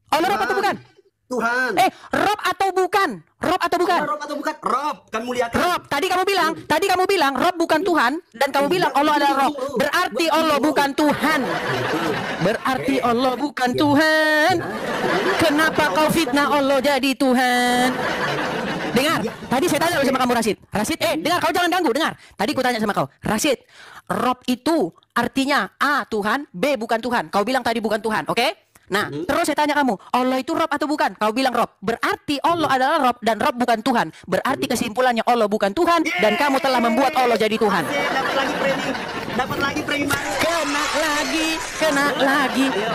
Allah Rob atau bukan?
Tuhan.
Rob atau bukan? Rob atau bukan?
Rob atau bukan? Rob, kan muliakan.
Rob, tadi kamu bilang Rob bukan Tuhan dan kamu bilang Allah adalah Rob. Berarti Allah bukan Tuhan. Berarti Allah bukan Tuhan. Kenapa kau fitnah Allah jadi Tuhan? Dengar, tadi saya tanya sama kamu Rashid. Rashid, dengar, kau jangan ganggu, dengar. Tadi ku tanya sama kau, Rashid, Rob itu artinya A Tuhan, B bukan Tuhan. Kau bilang tadi bukan Tuhan, oke? Nah, terus saya tanya kamu, Allah itu Rob atau bukan? Kau bilang Rob. Berarti Allah adalah Rob dan Rob bukan Tuhan. Berarti kesimpulannya Allah bukan Tuhan dan kamu telah membuat Allah jadi Tuhan.
Dapat lagi premi. Dapat lagi premi baru.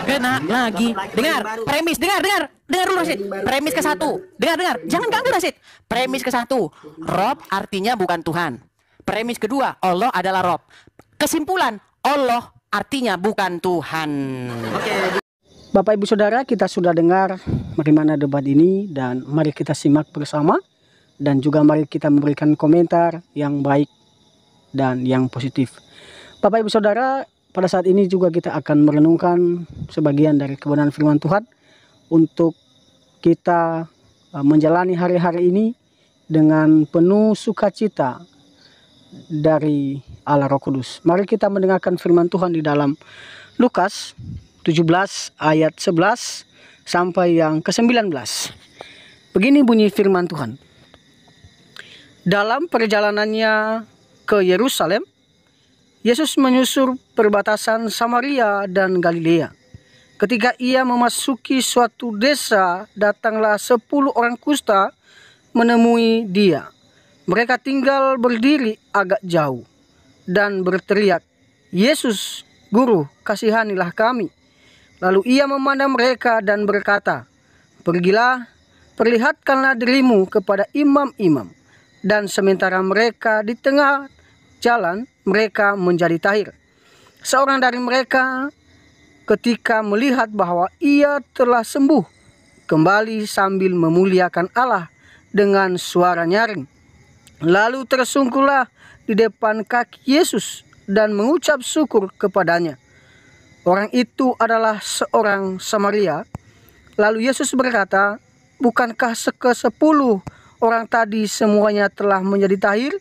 Kena lagi. Dengar, premis, dengar dulu Rashid. Premis ke satu. Dengar. Jangan ganggu Rashid. Premis ke satu, Rob artinya bukan Tuhan. Premis kedua, Allah adalah Rob. Kesimpulan, Allah artinya bukan Tuhan.
Oke.
Bapak Ibu Saudara, kita sudah dengar bagaimana debat ini dan mari kita simak bersama dan juga mari kita memberikan komentar yang baik dan yang positif. Bapak Ibu Saudara, pada saat ini juga kita akan merenungkan sebagian dari kebenaran firman Tuhan untuk kita menjalani hari-hari ini dengan penuh sukacita dari Allah Roh Kudus. Mari kita mendengarkan firman Tuhan di dalam Lukas 17 ayat 11 sampai yang ke-19. Begini bunyi firman Tuhan. Dalam perjalanannya ke Yerusalem, Yesus menyusur perbatasan Samaria dan Galilea. Ketika ia memasuki suatu desa, datanglah 10 orang kusta menemui dia. Mereka tinggal berdiri agak jauh dan berteriak, "Yesus, Guru, kasihanilah kami." Lalu ia memandang mereka dan berkata, "Pergilah, perlihatkanlah dirimu kepada imam-imam." Dan sementara mereka di tengah jalan, mereka menjadi tahir. Seorang dari mereka ketika melihat bahwa ia telah sembuh, kembali sambil memuliakan Allah dengan suara nyaring. Lalu tersungkurlah di depan kaki Yesus dan mengucap syukur kepadanya. Orang itu adalah seorang Samaria. Lalu Yesus berkata, "Bukankah ke-10 orang tadi semuanya telah menjadi tahir?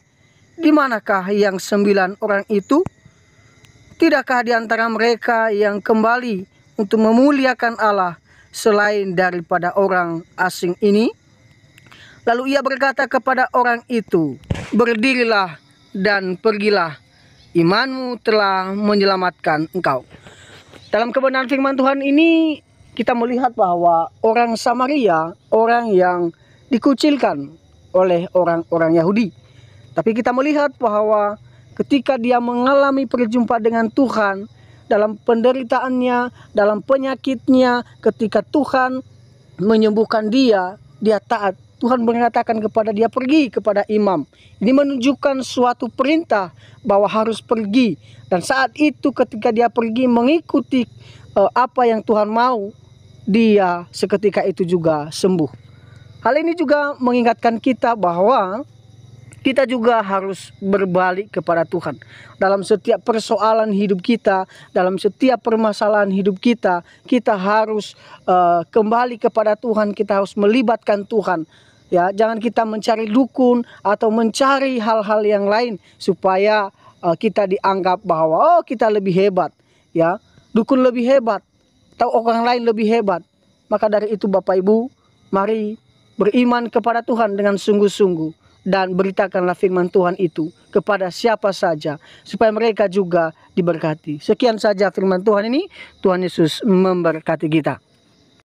Di manakah yang 9 orang itu? Tidakkah di antara mereka yang kembali untuk memuliakan Allah selain daripada orang asing ini?" Lalu ia berkata kepada orang itu, "Berdirilah dan pergilah, imanmu telah menyelamatkan engkau." Dalam kebenaran firman Tuhan ini kita melihat bahwa orang Samaria, orang yang dikucilkan oleh orang-orang Yahudi. Tapi kita melihat bahwa
ketika dia mengalami perjumpaan dengan Tuhan, dalam penderitaannya, dalam penyakitnya, ketika Tuhan menyembuhkan dia, dia taat. Tuhan mengatakan kepada dia pergi kepada imam. Ini menunjukkan suatu perintah bahwa harus pergi. Dan saat itu ketika dia pergi mengikuti apa yang Tuhan mau, dia seketika itu juga sembuh. Hal ini juga mengingatkan kita bahwa kita juga harus berbalik kepada Tuhan. Dalam setiap persoalan hidup kita, dalam setiap permasalahan hidup kita, kita harus kembali kepada Tuhan, kita harus melibatkan Tuhan. Ya, jangan kita mencari dukun atau mencari hal-hal yang lain supaya kita dianggap bahwa kita lebih hebat, ya. Dukun lebih hebat atau orang lain lebih hebat. Maka dari itu Bapak Ibu, mari beriman kepada Tuhan dengan sungguh-sungguh dan beritakanlah firman Tuhan itu kepada siapa saja supaya mereka juga diberkati. Sekian saja firman Tuhan ini. Tuhan Yesus memberkati kita.